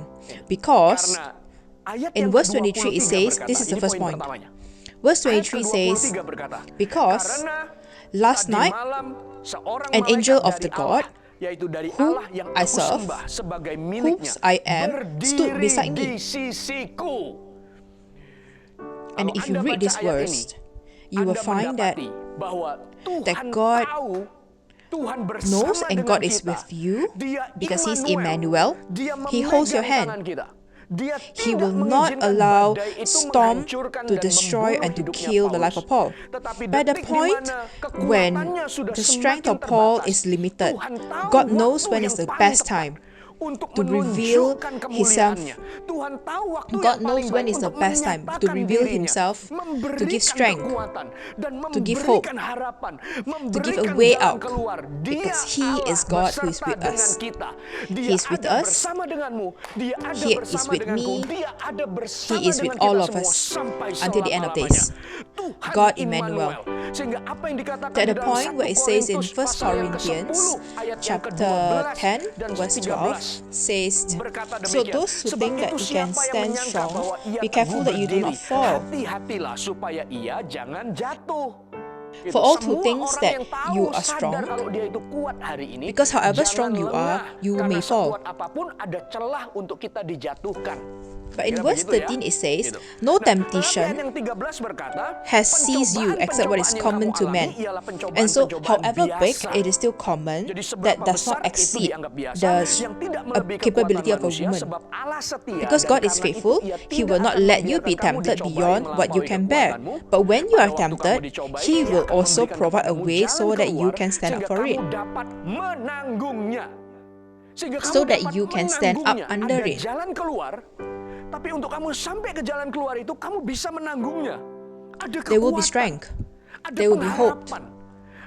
Because Karena ayat in yang verse ke-23 23 it says, berkata, this is the ini first poin point. pertamanya. Verse Ayat 23 says, ke-23 berkata, because "Karena last tadi night malam seorang an malaikat angel of dari the God, Allah, yaitu dari whom Allah yang I aku serve, sembah sebagai miliknya, whose I am, stood berdiri beside di me." sisiku." And Kalau if you Anda read baca this ayat verse, ini, you will Anda find that mendapati bahwa Tuhan God tahu, Tuhan bersama knows and dengan God is kita. with you Dia because He's Immanuel. Emmanuel. Dia He holds your memegang hand. tangan kita. Dia He tidak will not mengizinkan allow badai itu storm menghancurkan to dan destroy membunuh and to hidupnya kill the life Paulus. of Paul. Tetapi By the detik di point mana when kekuatannya sudah the strength semakin of Paul terbatas, is limited, Tuhan tahu God knows waktu when yang is the paling best tepat time untuk to reveal menunjukkan Himself. kemuliaannya. Tuhan tahu waktu God yang knows paling when baik is the untuk best time to menyatakan reveal dirinya, Himself, to memberikan give strength, kekuatan, dan to give hope, memberikan harapan, to give a memberikan way jalan out, keluar. Dia because He Allah is God who is beserta with dengan us. kita. Dia He is with ada us. bersama denganmu. Dia ada He is bersama with denganku. me. Dia ada bersama He is with dengan all kita of semua us sampai until the end of selama-lamanya. days. Tuhan God Immanuel. Emmanuel. Sehingga apa yang dikatakan To di the dalam point 1 where it says in Korintus 1 pasal yang Corinthians ke-10 ayat yang chapter ke-12 10 dan verse 12 13 says, berkata so demikian. those who Sebab think that itu you can siapa yang stand menyangka strong, bahwa ia be teguh careful that you do berdiri, not fall. hati-hatilah supaya ia jangan jatuh. For all who Semua thinks orang that yang tahu, you are sadar strong, kalau dia itu kuat hari ini, because however jangan strong you lengah, are, you karena may fall. sekuat apapun ada celah untuk kita dijatuhkan. But in Kira verse begitu 13 it says, Gitu. no Nah, dalam ayat temptation yang 13 berkata, has seized you except what is pencobaan-pencobaan common yang to kamu men. alami ialah And so, pencobaan-pencobaan however big, biasa. it is still common Jadi seberapa that does besar not itu exceed dianggap biasa, the yang tidak melebihi capability kekuatan of a manusia, woman. sebab Allah setia, Because dan God is karena faithful, itu Ia He will tidak not akan let you be membiarkan kamu tempted dicobai beyond what you melampaui can bear. kekuatanmu. But when you Pada are waktu kamu tempted, dicobai, He Ia will akan also memberikan provide a kepadamu way jalan so that you keluar, can stand up sehingga for kamu it. dapat menanggungnya. Sehingga So kamu that dapat you can stand up menanggungnya. under Ada it. jalan keluar, tapi untuk kamu sampai ke jalan keluar itu, kamu bisa menanggungnya. Ada kekuatan. There will be strength. Ada There will be hope. pengharapan.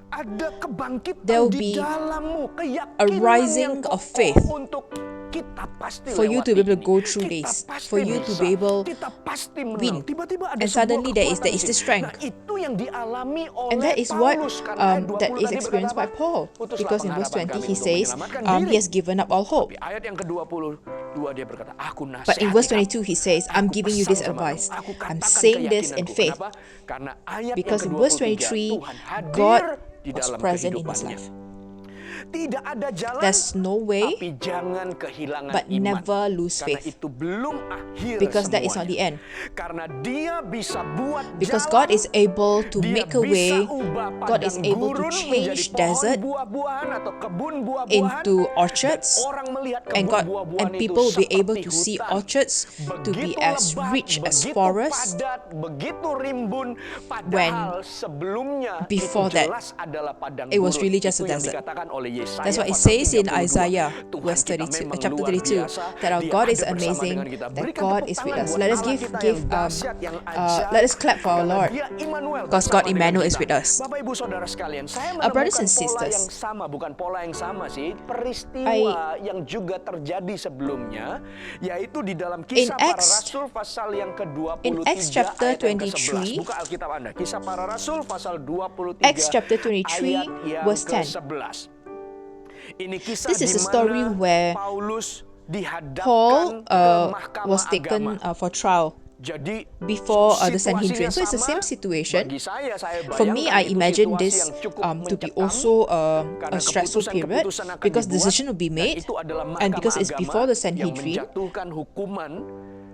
Ada kebangkitan There will di be dalammu, a keyakinan rising yang of kokoh faith untuk kita pasti for you to be able to lewati go ini. through Kita this, pasti for you to bisa. be able Kita pasti menang. win. Tiba-tiba ada And sebuah suddenly there is kekuatan di the sini. strength. Nah, itu yang dialami oleh And that is what Paulus. Karena ayat 20 that is tadi experienced by berkata apa? Paul. Putuslah Because in verse pengharapan 20 kami he untuk says menyelamatkan he diri. has given up all hope. Tapi ayat yang ke-22 dia berkata, aku nasihati But in verse kamu. 22 he says, I'm Aku giving you pesan this sama advice. kamu. Aku I'm katakan saying this in keyakinanku. faith. Kenapa? Karena ayat Because yang in verse ke-23 23, Tuhan hadir God di was dalam present in his kehidupannya. life. Tidak ada jalan, There's no way, tapi jangan kehilangan but iman. never lose Karena faith. itu belum akhir Because that is not the semuanya. end. Karena Dia bisa buat Because jalan, God is able to Dia make a bisa way, ubah God is padang able to gurun change menjadi pohon desert buah-buahan atau kebun buah-buahan, into orchards, dan orang melihat and kebun God buah-buahan and itu people will be able seperti to see hutan. orchards to be Begitu as lebat, rich as begitu forests. padat, begitu rimbun, padahal sebelumnya before itu that, jelas adalah padang it was gurun. really just Itu a yang desert. dikatakan oleh Yesaya That's what it pasal says in 32. Isaiah Tuhan verse kita 32, memang chapter luar 32, biasa. that our Dia God is ada bersama amazing, dengan kita. that Berikan God tepuk is with tangan us. buat Let us Allah give kita yang dahsyat, yang ajaib, let us clap for our karena Lord. Dia Immanuel Because bersama God dengan Emmanuel is kita. with us. Bapak Ibu Saudara sekalian, saya Our brothers menemukan and pola sisters, yang sama, bukan pola yang sama sih, peristiwa yang juga terjadi sebelumnya, yaitu di dalam Kisah Para Acts- Rasul pasal yang ke-23 in Acts chapter ayat yang 23, ke-11. Buka Alkitab Anda, Kisah Para Rasul pasal 23 Acts chapter 23 ayat yang verse 10. ke-11. Ini kisah This is di a story mana where Paulus dihadapkan Paul ke mahkamah was taken agama. for trial Jadi before the situasinya Sanhedrin. So it's the sama. same situation. Bagi saya For me, bayangkan I itu imagine situasi this yang cukup to be mencekam, also karena a stressful period keputusan-keputusan akan because dibuat, decision will be dan made, itu adalah and because mahkamah it's agama before the yang Sanhedrin menjatuhkan hukuman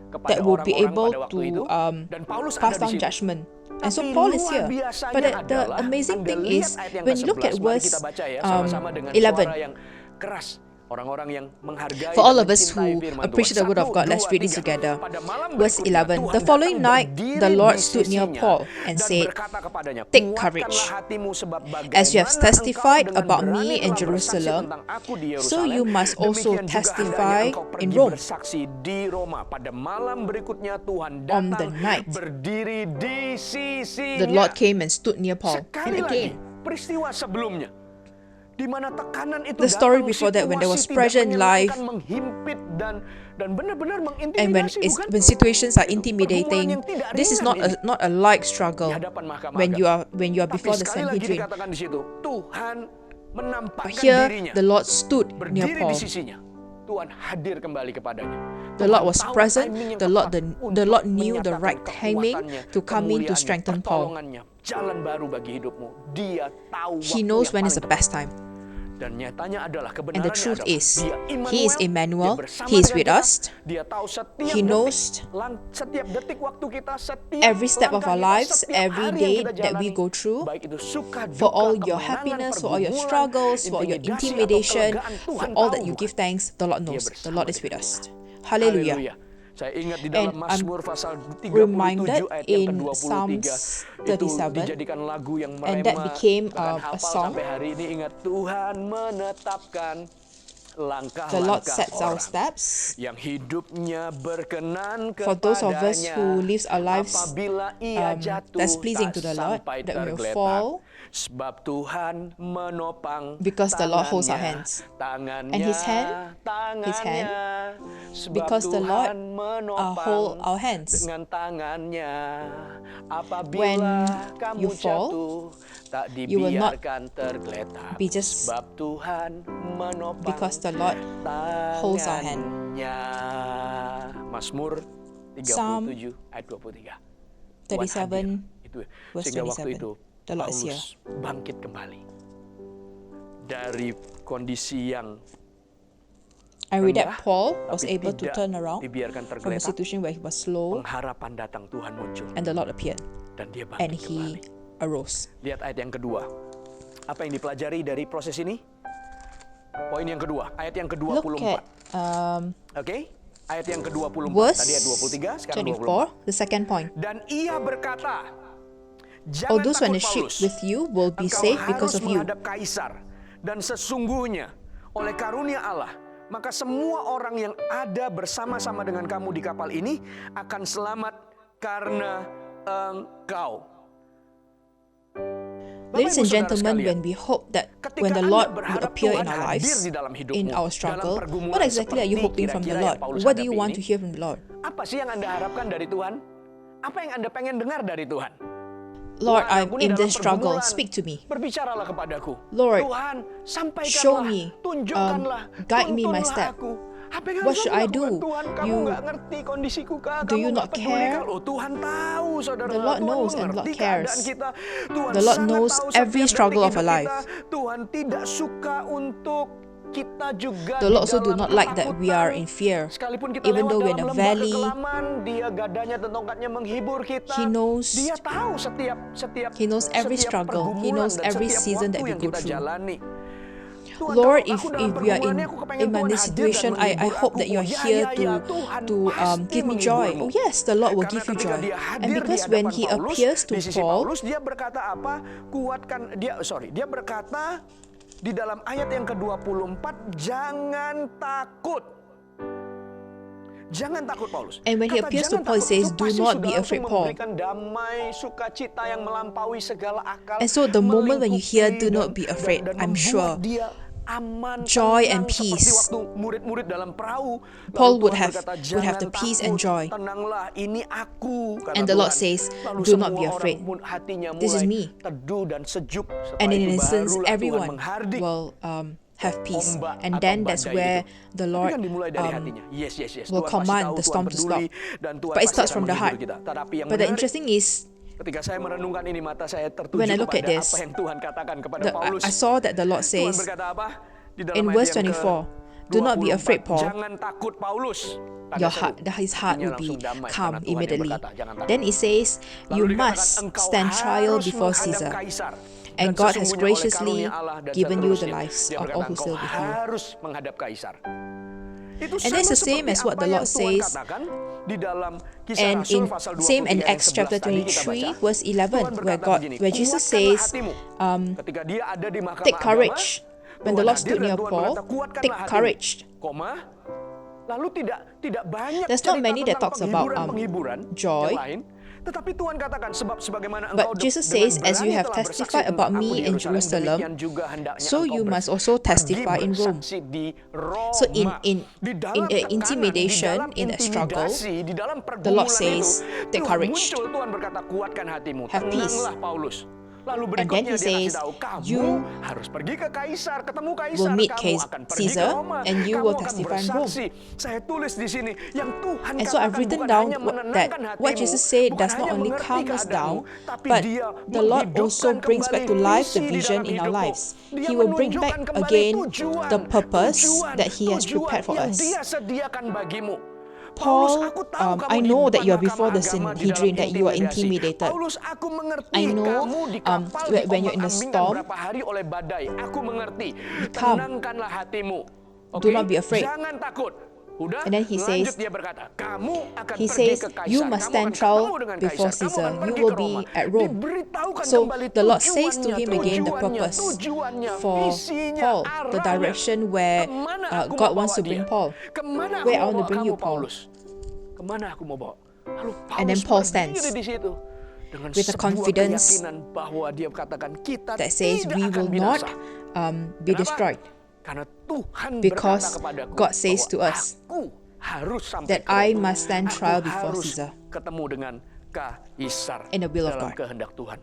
kepada that will be orang-orang able pada waktu to itu, dan Paulus pass ada di down situ. judgment. And so Tapi Paul is luar here. biasanya But the adalah, amazing Anda thing lihat is, ayat yang when you look at ke-11, mari verse kita baca ya sama-sama dengan 11, suara yang keras. Orang-orang yang menghargai for all dan of us mencintai who firman appreciate Tuhan. the word of God, let's 1, 2, read it 3. together. Pada malam Verse berikutnya, 11. Tuhan The following datang night, berdiri the Lord di stood near sisinya Paul and dan said, berkata kepadanya, "Take "Kuatkanlah courage. hatimu, sebab As you have bagaimana testified engkau dengan about me berani in telah bersaksi Jerusalem, tentang aku di so Yerusalem, you must also demikian juga testify hendaknya engkau in pergi Rome." bersaksi di Roma. Pada malam berikutnya Tuhan On the datang night, berdiri di sisinya. the Lord came and stood near Paul. Sekali And lagi, again, peristiwa sebelumnya di mana tekanan itu the story datang, before that, when there was situasi pressure tidak in life, menyenangkan, menghimpit dan benar-benar and mengintimidasi, bukan? when situations are Itu intimidating, pergumulan yang tidak this is ringan not a light di struggle hadapan mahkamah when agama. you are Tapi before the sekali lagi Sanhedrin. dikatakan di situ, Tuhan But menampakkan here, dirinya, the Lord stood near berdiri di Paul. sisinya. Tuhan hadir kembali kepadanya. The Tuhan Lord was tahu present. timing yang The Lord, tepat the untuk Lord knew the menyatakan right timing kekuatannya, to come in to kemuliaannya, strengthen Paul. pertolongannya, jalan baru bagi hidupmu. Dia tahu He waktu knows yang when is paling the tepat. best time. Dan nyatanya adalah And kebenarannya the truth adalah is, dia He is dia Emmanuel, bersama He is dengan with kita. us. Dia tahu setiap He knows setiap detik waktu kita, setiap every step of langkah our kita, lives, setiap every hari day yang kita that we jalani, go through. baik itu suka, For duka, all your kemenangan, happiness, for all your pergumulan, struggles, for all your intimidasi, atau intimidation, kelegaan, for Tuhan all tahu that you bukan? give thanks, the Lord knows. Dia The Lord is bersama with dengan us. Hallelujah. Saya ingat di And dalam Mazmur pasal 37 reminded ayat yang in ke-23 Psalms itu 37, dijadikan lagu yang and that merema became bahkan a hafal song. sampai hari ini. Ingat, Tuhan menetapkan The Lord langkah-langkah sets our orang steps. yang hidupnya berkenan For those of us kepadanya. who lives our lives Apabila ia jatuh, that's pleasing tak to the Lord, sampai that we will tergeletak. fall, Sebab Tuhan menopang because the Lord holds our tangannya, hands. tangannya, And His hand, tangannya, sebab because the Lord Tuhan menopang hold our hands. dengan tangannya. Apabila When kamu you fall, jatuh, tak you will not dibiarkan tergeletak. be just Sebab Tuhan menopang because the Lord holds our hand. tangannya. Mazmur 37 Psalm ayat 23. 37 Itu verse sehingga waktu 27. itu The Lord is Paulus bangkit kembali dari kondisi yang And with rendah, that, Paul was tapi able to tidak turn around dibiarkan from a tergeletak. situation where he was slow, Pengharapan datang, Tuhan muncul and the Lord appeared, dan dia and bangkit kembali. he arose. Lihat ayat yang kedua. Apa yang dipelajari dari proses ini? Poin yang kedua, ayat yang Look ke-24. at Oke? Ayat yang ke-24. verse Tadi ayat 23, sekarang 24, the second point. 24. Dan ia berkata, All jangan those on takut the ship Paulus. with you will be Engkau saved because harus of you. menghadap Kaisar. Dan sesungguhnya oleh karunia Allah, maka semua orang yang ada bersama-sama dengan kamu di kapal ini akan selamat karena engkau. Ladies Bapak, and Ibu, Saudara gentlemen, sekalian, when we hope that ketika when the Anda Lord will berharap appear Tuhan in our hadir lives, di dalam hidupmu, in our dalam struggle, pergumulan what exactly are you seperti hoping from the kira-kira Lord? yang Paulus What do you hadapi want ini? to hear from the Lord? Apa sih yang Anda harapkan dari Tuhan? Apa yang Anda pengen dengar dari Tuhan? Lord, Tuhan, I'm ampuni in dalam this struggle. pergumulan. Speak to me. Berbicaralah kepadaku. Lord, Tuhan, sampaikanlah, show me, tunjukkanlah, guide me my tuntunlah step. aku. Apa yang What harus should aku I do? lakukan, Tuhan? Kamu You- nggak ngerti kondisiku kah? Do Kamu you nggak not peduli care? kah? Oh, Tuhan tahu, saudara. The Lord Tuhan knows and mengerti Lord cares. keadaan kita. Tuhan The Lord sangat knows tahu every setiap struggle detik of our hidup life. kita. Tuhan tidak suka untuk kita juga The di Lord also do dalam not like that we are ketakutan. in fear. Sekalipun kita Even lewat though we're dalam in a lembah valley, kekelaman, dia gadanya dan tongkatnya menghibur kita. He knows. Dia tahu setiap He knows every setiap struggle. He pergumulan knows dan every setiap season that waktu we yang go kita through. jalani. Tuhan, Lord, kalau if aku dalam we are pergumulan ini, aku kepengen in Tuhan this hadir situation, dan I menghibur hope aku. that you are Oh, ya, here ya, ya, Tuhan to pasti give me joy. menghiburmu. Oh yes, the Lord will Karena give you ketika joy. dia And hadir because di when hadapan He Paulus, appears to di sisi Paul, Paulus, dia berkata apa? Dia berkata di dalam ayat yang ke-24, jangan takut. Jangan takut, Paulus. And when he Kata appears to jangan Paul, he takut says, itu "Do pasti not sudah be langsung afraid, Paul." memberikan damai, sukacita yang melampaui segala akal. And so the moment when you hear, melingkupi "Do not dan- be afraid," dan I'm membuat sure dia aman, joy tenang, and peace. seperti waktu murid-murid dalam perahu. Lalu Paul would Tuhan have- berkata, would have the "Jangan peace and takut, joy." tenanglah, ini aku, kata And the Lord Tuhan. says, Lalu "Do not semua be orang afraid. pun hatinya This is mulai me." teduh dan sejuk. Setelah And in itu an instance, barulah Tuhan everyone menghardik will have peace. ombak And atau then that's badai where itu. the Tapi Lord kan dimulai dari hatinya. Yes. will Tuhan command pasti tahu, the Tuhan storm to stop. peduli, dan Tuhan But it pasti starts akan from the menghibur heart. kita. Tetapi yang But the menarik, interesting is, ketika saya merenungkan ini, mata saya tertuju when I look at kepada this, apa yang Tuhan katakan kepada I Paulus. saw that the Lord Tuhan says berkata apa? Di dalam in ayat verse yang 24, "Do not be ke-24, afraid, Paul." Jangan takut, Paulus. Tanda Your seru. heart, his heart Hatinya will be langsung damai, calm karena Tuhan yang immediately. berkata, "Jangan takut." Then it says, Lalu "You dikatakan, must "Engkau stand trial harus before menghadap Caesar." Kaisar. And Dan God has sesungguhnya oleh graciously karunia Allah dan given you the seterusnya. lives Dia of berkata, all who "Engkau sail with you." harus menghadap Kaisar. Itu And that's the same seperti as what apa the yang Lord Tuhan says. katakan di dalam Kisah And Rasul in pasal 23 same in ayat Acts 11 chapter tadi kita 23 baca, verse 11, Tuhan where berkata begini, where Jesus "Kuatkanlah says, hatimu." Ketika dia ada di mahkamah "Take courage." agama, When the Tuhan Lord hadir stood dan near Tuhan Paul, berkata, "Kuatkanlah take hatimu." courage. Koma, lalu tidak banyak There's not cerita many that tentang talks about, penghiburan joy. yang lain. Tetapi Tuhan katakan, sebab sebagaimana But engkau Jesus dengan says, "As you berani have telah bersaksi testified tentang about aku me di in Yerusalem, Jerusalem, demikian juga hendaknya so engkau you must also pergi testify in Rome." bersaksi di Roma." So in Di dalam tekanan, intimidation, di dalam in that struggle, intimidasi, di dalam the Lord pergumulan says, itu, "Take Tuhan courage. muncul, Tuhan berkata, "Kuatkan hatimu, Have peace." tenanglah Paulus." Lalu And then berikutnya he dia kasih says, tahu, kamu you harus pergi ke Kaisar, ketemu Kaisar, will meet kamu akan pergi Caesar, ke Roma, and you kamu will akan testify in Rome. bersaksi. Saya tulis di sini, yang Tuhan And so I've katakan written bukan down hanya menenangkan that what hatimu, Jesus said bukan does not hanya only mengerti calm us keadaanmu, down, tapi but dia the Lord also menghidupkan brings back to kembali life the visi di vision dalam in our hidupmu. lives. Dia He will bring back menunjukkan kembali again tujuan, the purpose tujuan, that He has tujuan prepared for yang us. Dia sediakan bagimu. Paul, Paulus, aku tahu kamu I di know that depan you are before the mahkamah agama di Sanhedrin, dalam that you are intimidasi. intimidated. Paulus, aku mengerti I know, kamu di kapal when you're in a diombang-ambingkan storm, berapa hari oleh badai. Aku mengerti. calm. Tenangkanlah hatimu. Do not be afraid. Jangan takut. Udah, And then he lanjut says- dia berkata, kamu akan He pergi says, ke Kaisar. you must Kamu stand akan trial ketemu dengan before Kaisar. Kamu Caesar. akan You pergi will ke be Roma. at Rome. Diberitahukan So kembali the Lord says to tujuannya, him again the tujuannya, purpose tujuannya, for visinya, Paul, the arahnya. direction where Kemana aku God mau wants bawa to bring dia? Paul. Kemana aku Where I mau want to bawa bring kamu, you, Paul. Paulus? Kemana aku mau bawa? Lalu And then Paulus Paul stands berdiri di situ dengan with a sebuah confidence keyakinan bahwa dia katakan kita that says tidak we akan will not binasa. be Kenapa? destroyed. Karena Tuhan Because berkata kepadaku God says bahwa to us aku harus sampai that ke I Roma. must stand Aku trial before harus Caesar ketemu dengan Kaisar in the will of dalam God. kehendak Tuhan.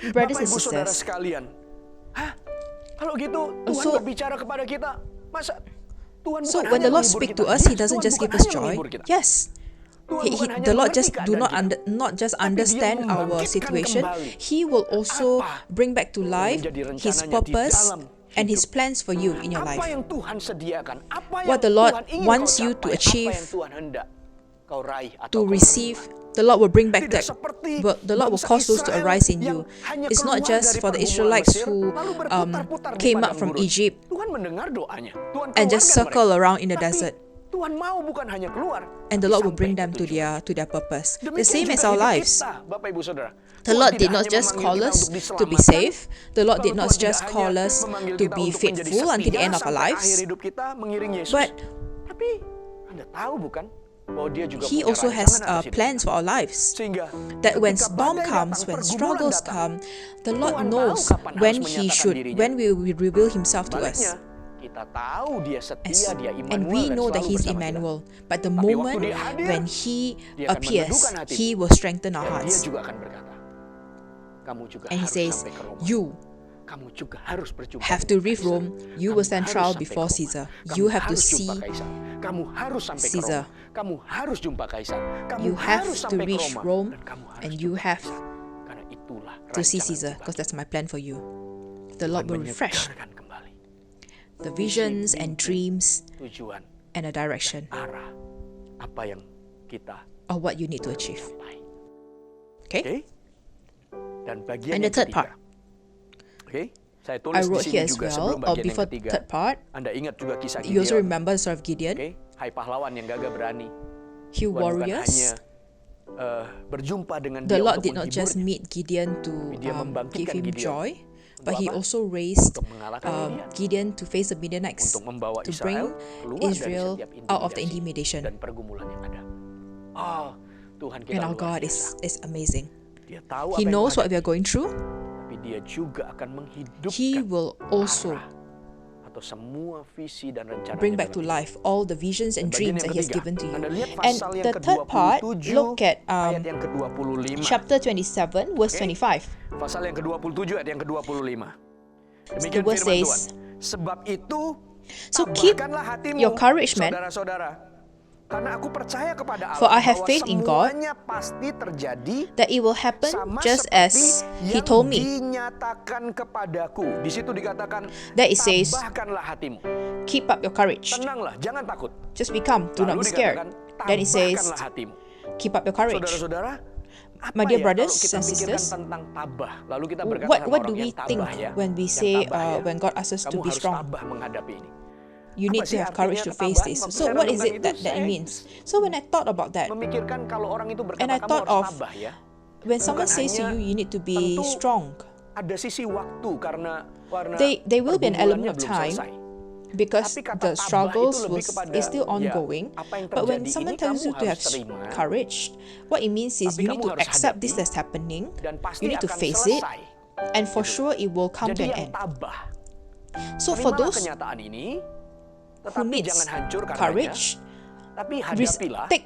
Brothers Bapak and Ibu Saudara sisters, sekalian, kalau gitu Tuhan So- berbicara kepada kita, masa Tuhan so bukan when hanya the Lord menghibur speak kita? to us, Yes, He doesn't Tuhan just bukan give us hanya joy. menghibur kita. Yes, Tuhan He, bukan hanya the Lord mengerti just do not keadaan kita, not just tapi Dia understand our membangkitkan situation. kembali He will also apa bring back to life menjadi His rencananya di purpose dalam and His hidup. plans for you in your Apa life. yang Tuhan sediakan, apa What yang the Lord Tuhan ingin wants kau you capai, to achieve, apa yang Tuhan hendak kau raih atau To kau receive, terima. the Lord will bring back Tidak that. seperti The Lord will bangsa cause those to Israel arise in yang you. hanya It's not keluar just dari for the pergumulan Israelites Mesir, who lalu berputar-putar di came padang out from gurun. Egypt Tuhan mendengar doanya. Tuhan and just keluarkan circle mereka. around in the Tapi desert. Tuhan mau bukan hanya keluar, And the tapi Lord will sampai bring ke them to tujuan. their purpose. The Demikian same juga as our hidup lives. kita, Bapak Ibu Saudara. The Tuhan Lord tidak did not hanya just memanggil call kita us untuk to be diselamatkan, safe. The Lord lalu did not Tuhan just tidak call hanya us memanggil to kita be untuk menjadi faithful until the setia end of our sampai lives. akhir hidup kita mengiring Yesus. But Tapi Anda tahu bukan bahwa Dia juga He punya also rancangan has atas hidup plans kita. for our lives. Sehingga That when ketika storm badai comes, datang, when pergumulan struggles datang, come, the Lord Tuhan tahu knows kapan when harus He menyatakan should, dirinya. when will He reveal Himself to Baliknya, us. kita tahu Dia setia, And, Dia and Immanuel we dan know that selalu He's bersama kita. Emmanuel. But the Tapi waktu moment Dia hadir, when He Dia akan appears, meneduhkan hatimu. He will strengthen our Dan Dia hearts. juga akan berkata, kamu juga And He harus says, sampai ke Roma. you Kamu juga harus berjumpa have to dengan leave Kaisar. Rome. You Kamu will stand harus trial sampai before ke Roma. Caesar. Kamu You have to harus jumpa see Kaisar. Kamu harus sampai ke Caesar. Roma. Kamu harus jumpa Kaisar. Kamu You have harus to sampai ke reach Roma. Rome Dan kamu harus and you jumpa have Kaisar. Karena itulah to see rancangan Caesar, Tuhan. because that's my plan for you. The Lord will refresh Menyegarkan kembali the visions and dreams tujuan and a direction arah apa yang kita of what you need to achieve. capai. Okay? Oke? Dan bagian And the yang third ketiga. part. Oke? Saya I tulis di wrote sini here as juga well, sebelum or bagian yang before ketiga. third part, Anda ingat juga kisah you also Gideon. remember the story of Gideon. Oke? Hai pahlawan yang gagah berani. You Tuhan bukan warriors. hanya berjumpa dengan The dia Lord untuk did not just menghiburnya, meet Gideon to Tapi Dia give membangkitkan him Gideon. joy, Untuk but He apa? also raised Untuk mengalahkan Gideon to face the Midianites, untuk membawa to Israel bring keluar dari Israel setiap out of the intimidasi intimidation. dan pergumulan yang ada. Tuhan kita And our luar God biasa. is amazing. Dia tahu He apa knows yang what we are going through. tapi Dia juga akan menghidupkan He will also arah atau semua visi dan rencana bring back to life all the visions and dreams that He has given to you. And the third part, look at ayat yang ke-25. chapter 27, verse 25. Pasal yang ke-27 ayat yang ke-25. The Demikian verse firman says, Tuhan. Sebab itu So keep tabahkanlah hatimu, your courage, man. saudara-saudara. Karena aku percaya kepada Allah For I have bahwa faith in God semuanya pasti terjadi that it will happen sama just seperti as He yang told me. dinyatakan kepadaku. Di situ dikatakan, That it says, tabahkanlah hatimu. Keep up your courage. Tenanglah, jangan takut. Just be calm. Do not Lalu be scared. dikatakan, Then it says, tabahkanlah hatimu. keep up your courage. Saudara-saudara, apa My dear ya brothers kalau kita and pikirkan sisters, tentang tabah, lalu kita berkata What sama do orang we yang think tabah ya, when we yang say tabah ya, when God asks us to kamu be harus strong? tabah menghadapi ini. You need Apa to sih have courage artinya to face ketabahan? this. Waktu So saya what is renungkan it itu, that it saya means? So when I thought about that, Memikirkan kalau orang itu berkata And I kamu thought harus of tabah ya, when someone bukan says to hanya you, you need to be tentu strong, ada sisi waktu karena They will be an element pergumulannya of belum time selesai. because Tapi kata the tabah struggles itu lebih kepada, is still ya, ongoing. apa yang But when terjadi someone ini tells kamu you to have harus terima, courage, what it means is tapi you need kamu to harus accept this hadapi, that's happening. dan pasti You need to akan face it, selesai. and for sure it will come to Jadi an yang end. tabah, So for terimalah those kenyataan ini, who tetapi needs jangan hancur karenanya, courage, tapi hadapilah take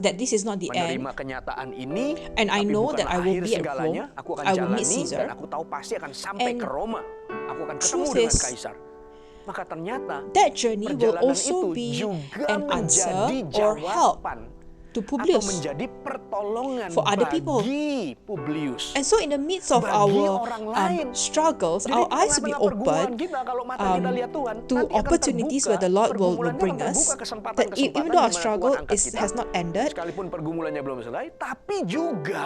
that this is not the end, menerima kenyataan ini, and I tapi know bukan that I will akhir be at segalanya. Rome. Aku akan I will meet jalani Caesar. dan aku tahu pasti akan sampai And ke Roma. Aku akan ketemu truth dengan is, kaisar. Maka ternyata that journey will perjalanan also itu be juga an answer menjadi or help jawaban to atau Publius. menjadi pertolongan for other people. bagi Publius. And so in the midst of Bagi our orang lain. struggles, Jadi our di eyes will be tengah-tengah pergumulan open kita, kalau mata kita lihat Tuhan, to nanti akan opportunities terbuka, where the Lord will pergumulannya bring akan us. terbuka That kesempatan-kesempatan even di though our mana struggle Tuhan angkat kita, has not ended, sekalipun pergumulannya belum selesai, tapi juga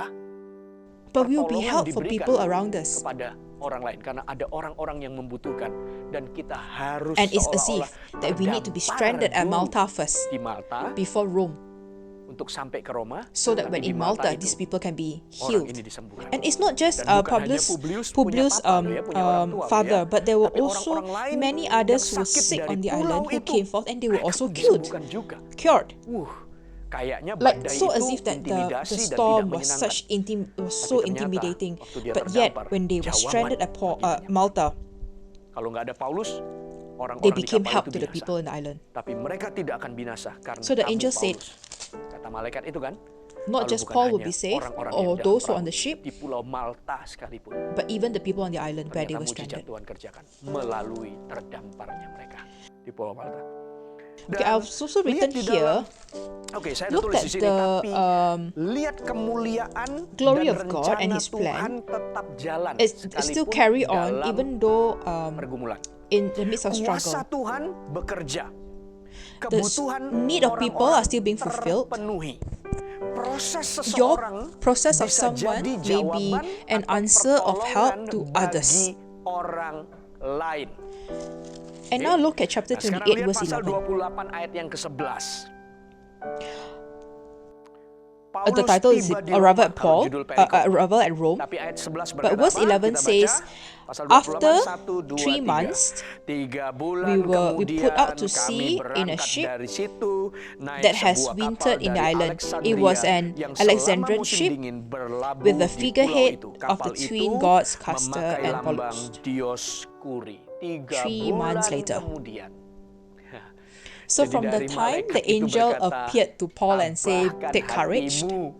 but we will be pertolongan help for diberikan people around us. kepada orang lain, karena ada orang-orang yang membutuhkan dan kita harus And it's as seolah-olah if that we need to be terdampar stranded at dulu Malta first di Malta before Rome, untuk sampai ke Roma, so that tapi when di in Malta, itu, these people can be orang healed. ini disembuhkan. And it's not just Dan bukan hanya Publius' punya papa, punya orang tua, father, ya. but there were Tapi also orang-orang lain many yang others who were sakit sick dari on the pulau island who itu, came forth and they were mereka also pun killed, disembuhkan juga. cured. Kayaknya Like badai so itu as if that the intimidasi dan storm tidak was menyenangkan. was Tapi so ternyata intimidating. waktu dia But yet terdampar, when they were jawaban stranded at bagi Malta, Kalau nggak ada Paulus, they orang-orang di became kapal help itu to the binasa. people in the island. Tapi mereka tidak akan binasa karena So the kamu, angel said, Paulus. Kata malaikat itu kan, not lalu just bukan Paul will hanya be saved orang-orang or yang dalam those who are on perahu the ship, di pulau Malta sekalipun. but even the people on the island where they Ternyata were mujizat stranded. Tuhan kerjakan melalui terdamparnya mereka di pulau Malta. Okay, I've also written lihat di here, Oke, saya look tulis at di sini, the tapi lihat kemuliaan glory dan of God and rencana His Tuhan plan. tetap jalan It still sekalipun carry on dalam even though pergumulan. in the midst of Kuasa struggle. Tuhan bekerja. The Kebutuhan need of people orang-orang are still being fulfilled. terpenuhi. Proses Your seseorang process of bisa someone jadi may be jawaban an atau answer of help pertolongan to others. bagi orang lain. And now look at chapter Nah, sekarang 28 lihat verse pasal 11. 28 ayat yang ke-11. The title is Arrival at Paul, Arrival at Rome. Tapi ayat 11 But berkata verse apa? 11 Kita says, baca. Pasal 28, after 1, 2, 3 3. months, 3 bulan we put out to kemudian sea kami in a berangkat ship dari situ, naik that has sebuah wintered kapal in the dari island. Alexandria It was an yang Alexandrian selama musim ship dingin berlabuh with the di figurehead pulau itu. of the Kapal twin itu gods Castor memakai and lambang Pollux. Dioskuri. 3 3 bulan months later. kemudian. So Jadi from the dari time malaikat the itu angel berkata, appeared to Paul and said, "Tabahkan take courage," hatimu."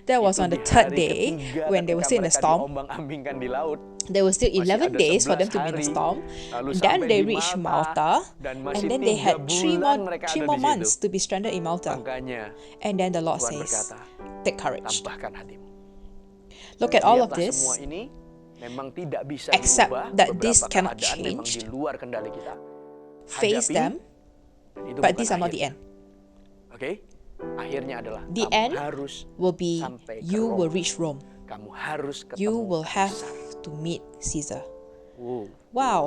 that was Itu on the di third hari day ketiga when they were ketika still in the mereka storm. diombang-ambingkan di laut. There were still Masih 11 ada days for them to 11 be in the hari, storm. lalu And then sampai they di reached Malta, Malta, dan and masih then they 3 had 3 bulan mereka three ada more di situ. months to be stranded in Malta. Makanya And then the Lord Tuhan says, berkata, take courage. tambahkan hatimu. Look at all of Lihatlah this, semua ini memang tidak bisa except diubah. that Beberapa this cannot keadaan memang change. di luar kendali kita. face Hadapi, them, dan itu but bukan these are not the akhir. end. Oke? Akhirnya adalah The kamu end harus will be sampai ke you Roma. will reach Rome. Kamu harus ketemu You will have Kaisar. to meet Caesar. Wow. Wow.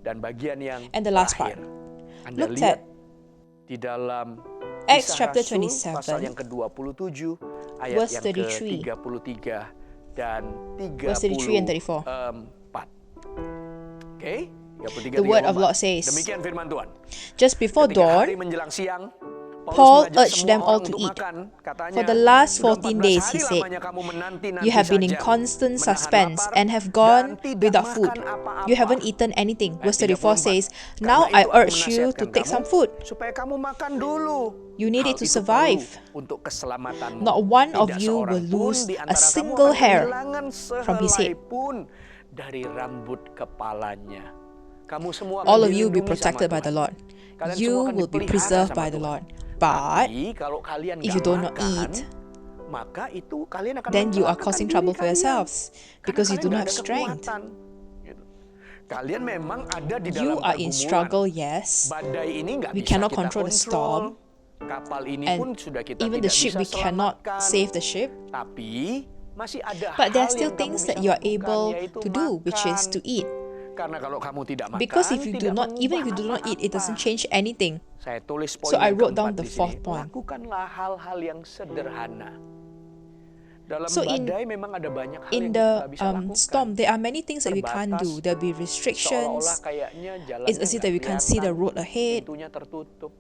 Dan bagian yang And the last terakhir, part. Anda Look lihat at di dalam Acts Kisah chapter Rasul, 27, pasal yang ke-27 ayat verse yang 33. ke-33 dan 34. Verse 33 and 34. Oke, 33 The word of 34. Lord says, Demikian firman Tuhan. just before Ketika hari dawn, menjelang siang, Paul mengajak urged semua them all orang to untuk eat. makan. Katanya, For the last "Sudah 14 14 days," hari he said, lamanya kamu menanti-nanti you have been in saja, constant menahan suspense lapar, and have gone dan tidak without food. makan apa-apa." You haven't eaten anything. Verse Ayat 34 34, says, "Karena now itu I aku urge you to menasihatkan take kamu, some food. supaya kamu makan dulu. You need Hal it to itu survive. perlu untuk keselamatanmu. Not one of Tidak you seorang will pun lose di a antara kamu single akan hair kehilangan from his sehelai head. pun dari rambut kepalanya. Kamu semua akan All of you will be dilindungi protected sama by the Tuhan. Lord. Kalian You semua akan will be dipelihara preserved sama by the Tuhan. Lord. But Tapi kalau kalian if you nggak do not makan, eat, maka itu kalian akan then you are mencelakakan causing diri trouble for kalian. yourselves Karena because you do kalian not nggak have ada strength. kekuatan. Gitu. Kalian memang ada di dalam You are in pergumulan. struggle, yes. Badai ini nggak We bisa cannot kita control the storm. Kapal ini And pun sudah kita even tidak the ship, bisa we cannot selamatkan. save the ship. Tapi masih ada But there are hal still yang things kamu that bisa you are lakukan, able yaitu to do, which is makan. to eat. Karena kalau kamu tidak makan, Because if you do tidak not, even if you mengubah do not eat, it doesn't apa-apa. change anything. Saya tulis poin So I yang wrote down keempat the di fourth sini. point. Lakukanlah hal-hal yang sederhana. Dalam So in- badai memang ada banyak hal In yang the kita nggak bisa lakukan. storm, there are many things that we can't Terbatas, do. There'll be Seolah-olah restrictions. kayaknya jalannya It's as if that we nggak can't see the kelihatan, road ahead. pintunya tertutup.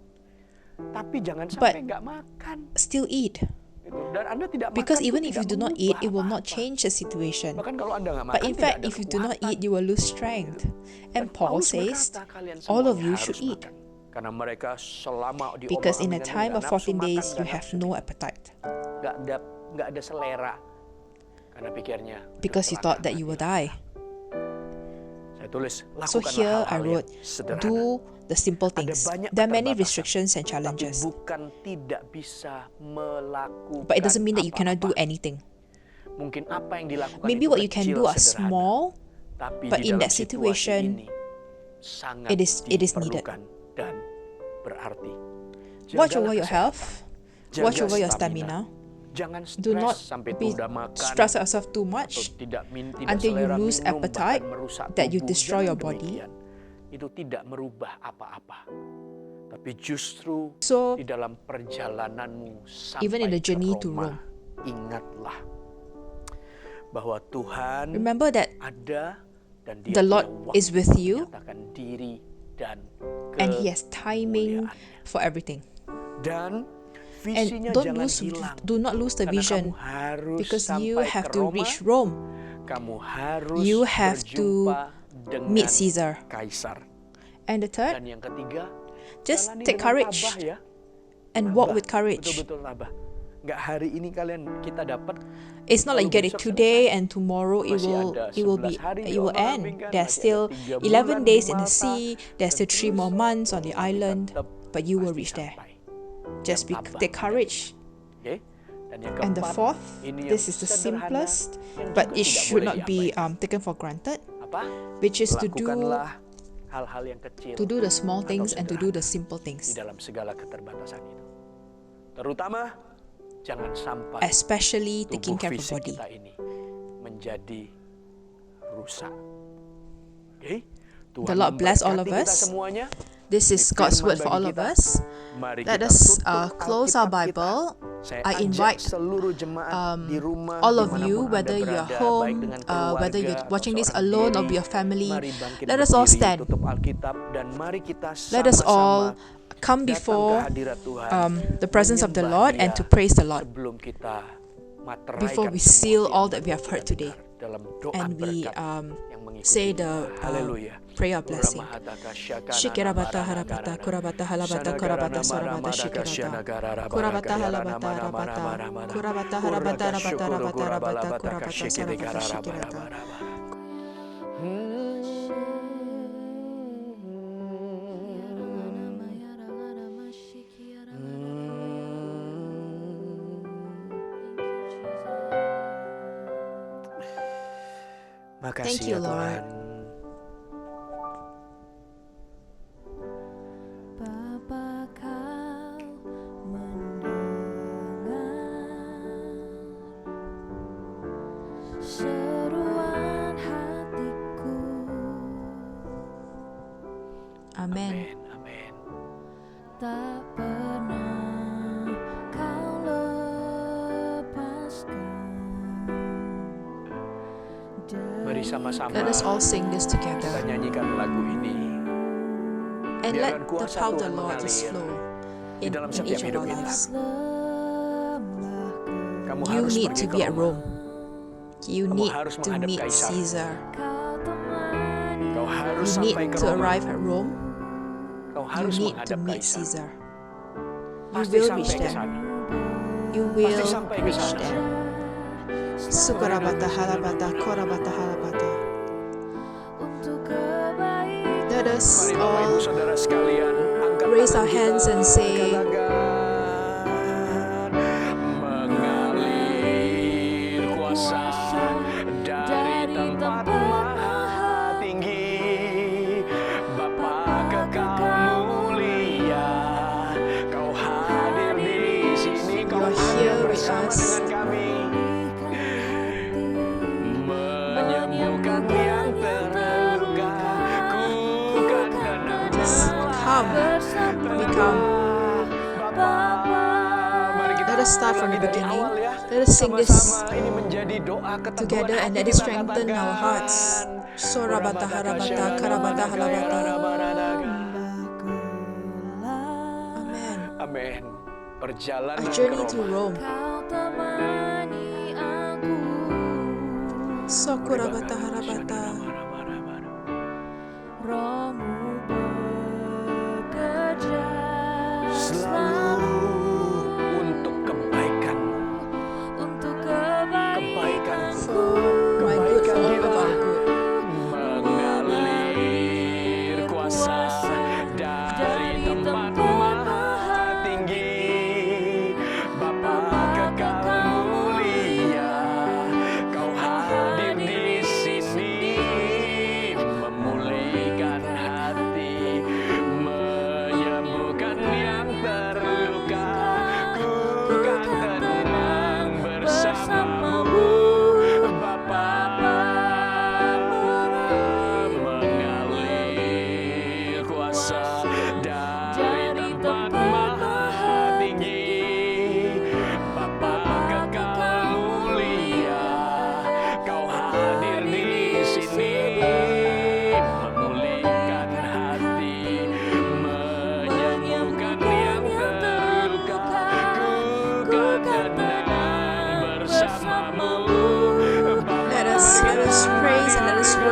Tapi jangan But sampai nggak makan. Still eat. Gitu. Dan Anda tidak Because makan even itu if you tidak do not eat, mengubah it will not apa-apa. change the situation. Bahkan kalau Anda nggak makan, But in tidak fact, ada if you do not kekuatan. eat, you will lose strength. And Paul Paulus says, berkata, "Kalian all of semuanya you harus should eat. makan." Karena mereka selama Because in a diombang-ambingkan, time nggak of nafsu 14 makan, days, nggak you have nafsu no minum, appetite. nggak ada selera. Karena pikirnya Because you thought that you will die. Saya Saya tulis, So lakukanlah here I hal-hal yang wrote, sederhana. do the simple Ada things. banyak There are many keterbatasan, restrictions and tapi challenges, bukan tidak bisa melakukan but it doesn't mean that you cannot do apa-apa. anything. Mungkin apa yang dilakukan Maybe itu what you can kecil, do are sederhana. small, Tapi but di in dalam that situasi situation, ini sangat it is needed. diperlukan dan berarti. Watch Jagalah over your kesehatan, health, watch jaga over your stamina. Jangan Do not stres sampai be udah makan stress yourself too atau much tidak until you selera lose minum, appetite, bahkan merusak that you tubuh. destroy Jangan your body. demikian. Itu tidak merubah apa-apa. Tapi justru So, di dalam perjalananmu sampai even in the journey ke to Roma, Rome, ingatlah bahwa Tuhan remember that ada dan Dia the punya Lord waktu is with you, menyatakan diri dan and He has timing kemuliaannya. for everything. Dan And visinya jangan hilang. do not lose the Karena vision, kamu harus because you sampai have ke to Roma, reach Rome. kamu harus You have to berjumpa dengan meet Caesar. Kaisar. And the third, Dan yang ketiga, just jalani take dengan courage tabah ya. and walk Tabah, with courage. Betul-betul tabah. Nggak hari ini kalian kita dapat. It's not like you lalu get it besok today selesai. and tomorrow Masih ada 11 hari it will diolah-ambing end. kan, There's masih still ada 3 11 bulan days di in the Malta, sea. There's dan still 3 more terus months on the kita island, tetap but you will pasti reach there. sampai. Just Yang tabah, take courage. Oke? Dan yang And the keempat, fourth, ini yang this is the sederhana, simplest, yang but juga it tidak should boleh not be diabaikan. taken for granted, Apa? which is to do Lakukanlah hal-hal yang kecil the small atau things and to do the sederhana simple di things, dalam segala keterbatasan itu. Terutama jangan sampai especially taking tubuh care of fisik the body. kita ini menjadi rusak. Oke? Tuhan The Lord bless all of memberkati kita us. semuanya. This is Ini God's firman word for bagi all of kita. us. Mari Let kita us tutup close our Alkitab kita. Bible. Saya I ajak invite seluruh jemaat di rumah, all of dimanapun you, Anda whether you're berada, baik home, dengan whether keluarga you're watching atau this seorang alone or diri, with your family, mari bangkit let us all berdiri, stand. tutup Alkitab, dan mari kita Let us all sama-sama come datang before ke hadirat Tuhan, the presence of the menyembah Lord and Dia to praise the Lord sebelum kita materaikan before we semua seal all firman that we have heard kita today. dengar dalam doa And we berkat yang mengikuti say kita. the Haleluya. prayer of blessing. Uramahataka syakana Shikirabata namarana harabata garana. kurabata halabata Sanagara kurabata namara sorabata madaka shikirata syanagara kurabata rabara halabata garana rabata mana mana kurabata harabata Uraka rabata syukuru rabata rabata gurabalabata kurabata kasyikidikara sarabata shikirata. rabara. Makasih Thank you, ya Lord. Tuhan. Bapa kau mendengar seruan hatiku. Amen. Amin, amin. Tak pernah kau lepaskan. Mari sama-sama Let us all sing this kita together nyanyikan lagu ini. and let Biarkan the kuasa power of the Tuhan Lord just mengalir flow di dalam setiap each of hidup our kita. lives. Kamu You harus need pergi to ke be at Roma. Rome. You Kamu need harus to menghadap meet Kaisar. Caesar. Kau harus You sampai need ke to Roma. arrive at Rome. Kau You harus need to menghadap meet Kaisar. Caesar. You Pasti will sampai reach ke there. sana. You will sampai ke reach sana. there. Sukarabata halabata korabata halabata. Let us Mari Bapak Ibu all Saudara sekalian, angkat raise tangan our hands kita, and say, katakan, mengalir kuasa dari tempat maha tinggi, Bapa kekal mulia, Kau hadir di sini, Kau You are hadir here with bersama us. dengan kami, menyembuhkan yang terluka, kukan dan just come, become. Let us start from the beginning. Let us sing this together and let it strengthen our hearts. Sorabata harabata karabata halabata. Amen. Amin. Perjalanan A ke journey to Roma. Rome. Sokurabata harabata. Rohmu bekerja Selalu untuk kebaikanmu, untuk kebaikanku, For my good, for all of our good. mengalir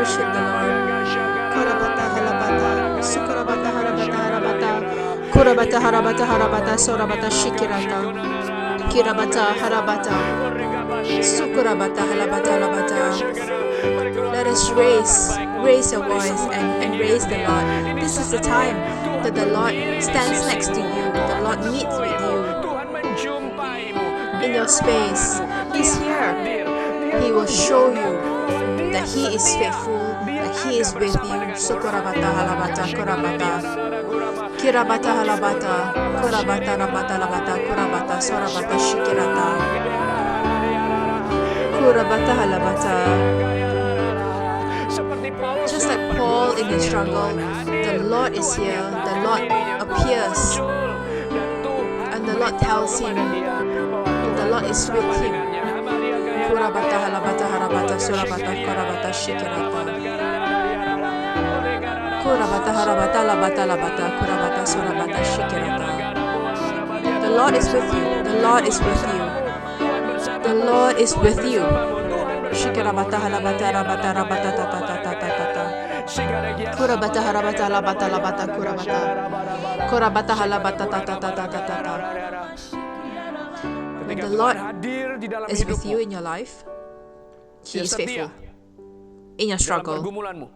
worship the Lord. Korabata halabata, sukarabata harabata harabata, kurabata harabata harabata, sorabata shikirata, kirabata harabata, sukurabata halabata halabata. Let us raise your voice and raise the Lord. This is the time that the Lord stands next to you. The Lord meets with you Tuhan menjumpaimu. in your space. He's here. He will show you that He is faithful, that He is with you. Sukurabata halabata kurabata. Kirabata halabata. Kurabata rabata labata kurabata sorabata shikirata. Kurabata halabata. Just like Paul in his struggle, the Lord is here, the Lord appears, and the Lord tells him that the Lord is with him. Kurabata halabata harabata surabata kurabata shikirata. Kurabata harabata labata labata kurabata surabata shikirata. The Lord is with you. The Lord is with you. The Lord is with you. Shikirabata halabata rabata rabata ta ta ta ta ta ta ta. Kurabata harabata labata labata kurabata. Kurabata halabata ta ta ta ta ta ta ta. When the Lord hadir di dalam is with hidupmu, you in your life, He Dia is setia faithful in your dalam struggle. pergumulanmu,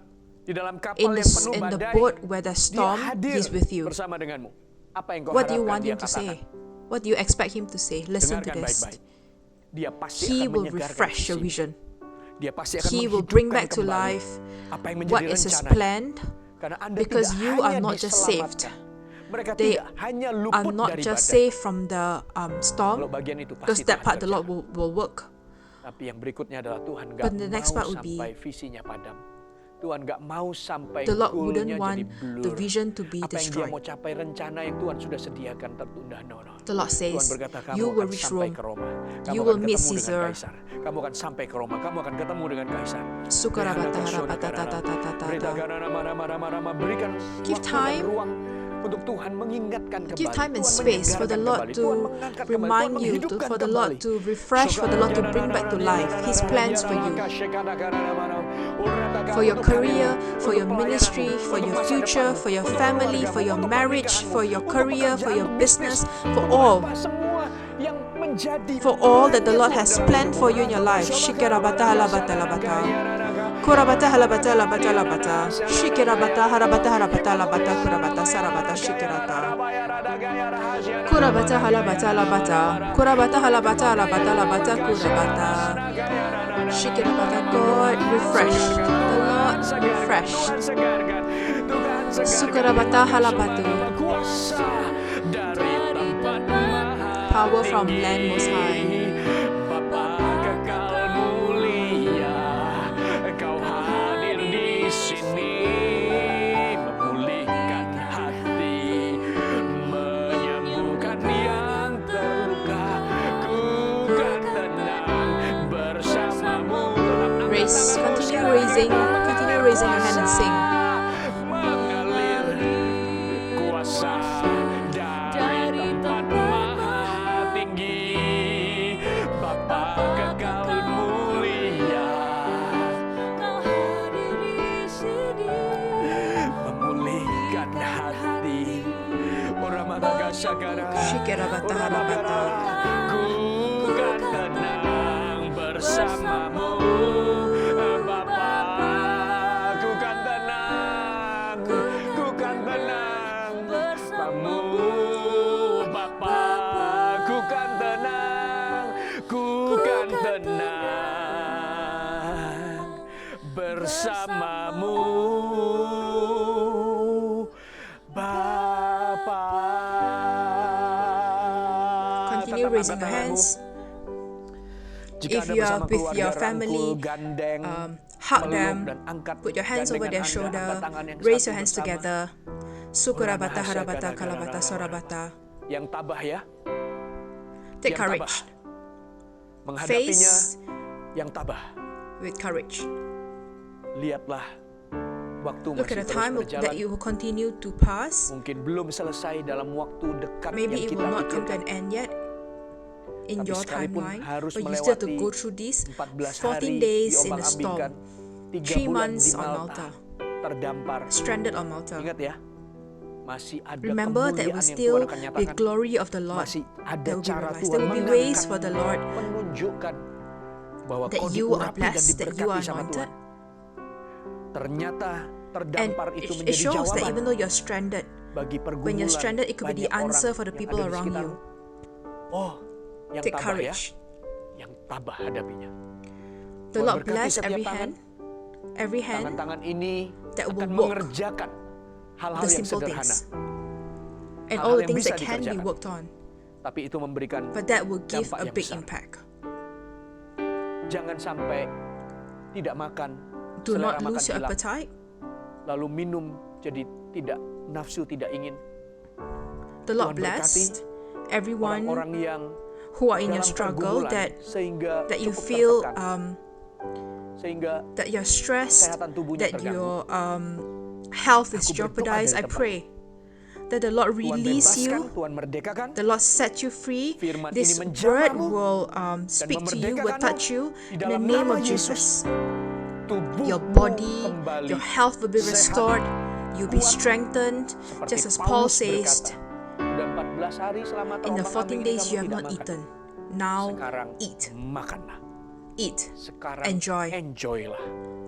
di dalam kapal In yang the penuh in the badai, boat where there's Dia storm, hadir He's with you. bersama denganmu. Apa yang kau What do you harapkan want Dia Him to katakan? say? What do you expect Him to say? Listen to Dengarkan this. baik-baik. Dia pasti He akan will menyegarkan refresh your visimu. vision. Dia pasti akan He will bring menghidupkan back to kembali life apa yang what menjadi is His rencananya. planned, Karena Anda because tidak you hanya are not just saved. diselamatkan. Mereka They tidak hanya are luput not dari just badai. saved from the Kalau storm, bagian itu because pasti that Tuhan part the kerja. Lord will work. Tapi yang berikutnya adalah Tuhan gak But the next mau part would be, sampai visinya padam. Tuhan gak mau sampai the Lord goalnya wouldn't jadi want the blur. vision to be Apa yang dia mau destroyed. capai, rencana yang Tuhan sudah sediakan tertunda. No. The Lord Tuhan says, berkata, kamu you will akan reach sampai Rome. ke Roma. Kamu You akan will meet ketemu dengan Caesar. Kaisar. Kamu akan sampai ke Roma. Kamu akan ketemu dengan Kaisar. Sukarabata harabata ta ta ta ta ta ta. Berikan Give waktu time. dan ruang untuk Tuhan mengingatkan kembali. Give time and Tuhan space for the menyegarkan Lord kembali. to Tuhan mengangkat kembali. remind Tuhan you, menghidupkan for the Lord kembali. to refresh, for the Lord to bring back to life His plans for you, for your career, for your ministry, for your future, for your family, for your marriage, for your career, for your business, for all that the Lord has planned for you in your life. Shikirabata halabata labata. Kurabata halabata labata labata. Shikirabata harabata harabata labata kurabata sarabata shikirata. Kurabata halabata labata. Kurabata halabata labata labata kurabata. Shikirabata. God refresh. The Lord refresh. Sukarabata halabatu. Power from land most high. Bapa kekal mulia, Kau hadir di sini, memulihkan hati, menyembuhkan yang terluka. Ku kan tenang bersamamu. Continue raising your hand and sing. Mengalir kuasa dari tempat maha tinggi, Bapa kekal mulia, memulihkan hati. Shikirabata harabata. Ku kan tenang bersamamu, Bapa. Ku kan tenang bersamamu, Bapa. Ku kan tenang bersamamu, Bapa. Continue raising your hands. If you are with your family, hug them, put your hands over their shoulder, raise your hands together. Sukurabata harabata kalabata sorabata. Yang tabah ya, Take yang tabah. courage. Menghadapinya Face yang tabah. with courage. Lihatlah, waktu Look at masih the terus time berjalan. that you will continue to pass. Mungkin belum selesai dalam waktu dekat Maybe yang it kita will not come to pikirkan. an end yet in Tapi your sekalipun timeline, harus but you still have to melewati go through these 14 14 hari days in the diombang-ambingkan, storm. 3 bulan months di on Malta, Malta, terdampar. stranded on Malta. Ingat ya, masih ada Remember, there kemuliaan will yang still Tuhan akan be nyatakan. glory of the Lord Masih ada that will be cara realized. Tuhan There will be ways for the Lord menunjukkan bahwa that kau you are diurapi dan blessed, that you diberkati are sama anointed. Tuhan. Ternyata And terdampar itu it menjadi shows that jawaban even though you're stranded, bagi pergumulan when you're stranded, it could be the banyak answer orang for the yang people ada di around you. sekitarmu. Oh, yang Take tabah ya, courage. yang tabah hadapinya. The Tuhan Lord berkati bless setiap every hand Tangan-tangan ini that will akan work mengerjakan hal-hal the yang simple sederhana. things and Hal-hal all the yang things bisa that can be dikerjakan. worked on, Tapi itu memberikan but that will give dampak a yang big besar. impact. Jangan sampai tidak makan, Do selera not makan lose your hilang, appetite. lalu minum jadi tidak nafsu, tidak ingin. The Lord Tuhan berkati blessed everyone orang-orang yang who are in your dalam struggle, pergumulan sehingga that you cukup feel tertekan, sehingga that you're stressed, kesehatan tubuhnya that terganggu. your health is Aku berdoa jeopardized. dari I tempat pray that the Lord Tuhan release bebaskan, you, Tuhan merdekakan, the Lord set you free. Firman This ini word menjamahmu will speak to you, will memerdekakanmu touch you di in the dalam name nama of Jesus. tubuhmu Your body, kembali your health will be sehat, restored. You'll be kuat, strengthened, seperti just as Paul Paulus says. berkata, udah 14 hari selama In the terombang-ambing 14 ini days kamu you have tidak not makan. eaten. Now Sekarang eat, makanlah. eat. Sekarang Enjoy. enjoylah.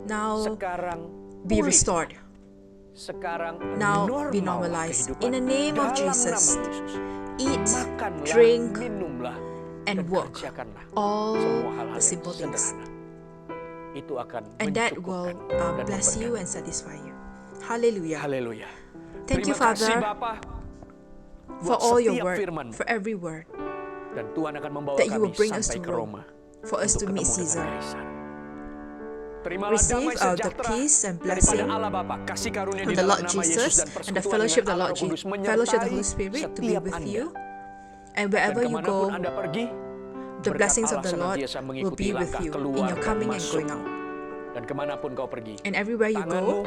Now Sekarang be pulih. restored. Sekarang Now be normallah normalized. kehidupan. In the name of Dalam Jesus, nama Yesus. eat, Makanlah, drink, minumlah, and dan work kerjakanlah all semua hal-hal the yang simple things. sederhana. Itu akan And that will mencukupkan dan bless you memberkati. and satisfy you. Hallelujah. Haleluya. Thank you, Terima kasih, Father, Bapa, for buat all your setiap word, firman. for every word, Dan Tuhan akan membawa that you will kami bring us sampai to ke Rome, Roma for us untuk to meet ketemu dengan Caesar. Kaisar. Terimalah Receive damai the sejahtera peace and daripada blessing Allah Bapa, kasih karunia from di the dalam Lord nama Yesus Jesus dan and the persekutuan fellowship of the dengan Lord Allah Roh Kudus fellowship of the Holy menyertai Spirit to be setiap with Anda. you. And Dan wherever you kemanapun go, Anda pergi, the berkat blessings of Allah the Lord senantiasa will mengikuti be with langkah you keluar in your dan coming and going masukmu. out. Dan kemanapun kau pergi, And everywhere you tanganmu go,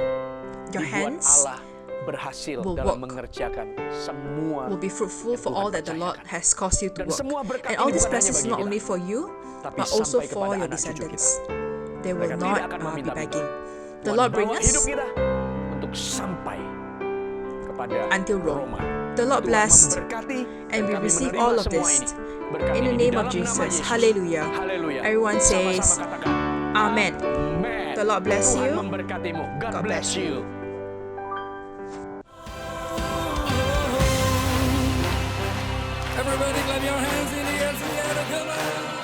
your dibuat hands Allah berhasil will dalam work, mengerjakan semua will be fruitful yang for Tuhan all that the Lord percayakan. has caused you to Dan work. semua berkat And all ini these bukan hanya blessings bagi not kita, only for you, tapi but also sampai for kepada your anak cucu descendants. kita. They will Mereka not tidak akan be meminta-minta. begging. The Tuhan Lord bring bawa us hidup kita untuk sampai kepada until Rome. Roma. The Lord Tuhan blessed, memberkati and dan we kami receive menerima all of semua this ini. Berkat in the ini di name of dalam nama Jesus. Yesus. Hallelujah. Haleluya. Everyone says, Sama-sama katakan, Amen. Amen. The Lord bless Tuhan you. memberkatimu. God God bless bless you. Everybody clap your hands in the air together, come on.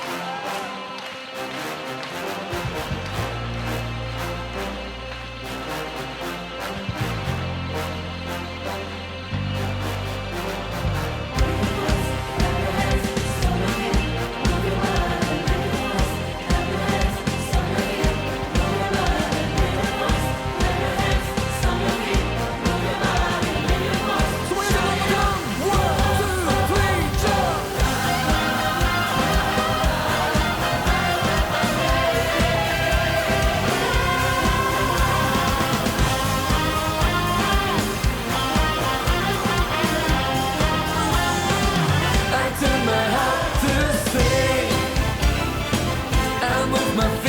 I turn my heart to sing. I move my feet.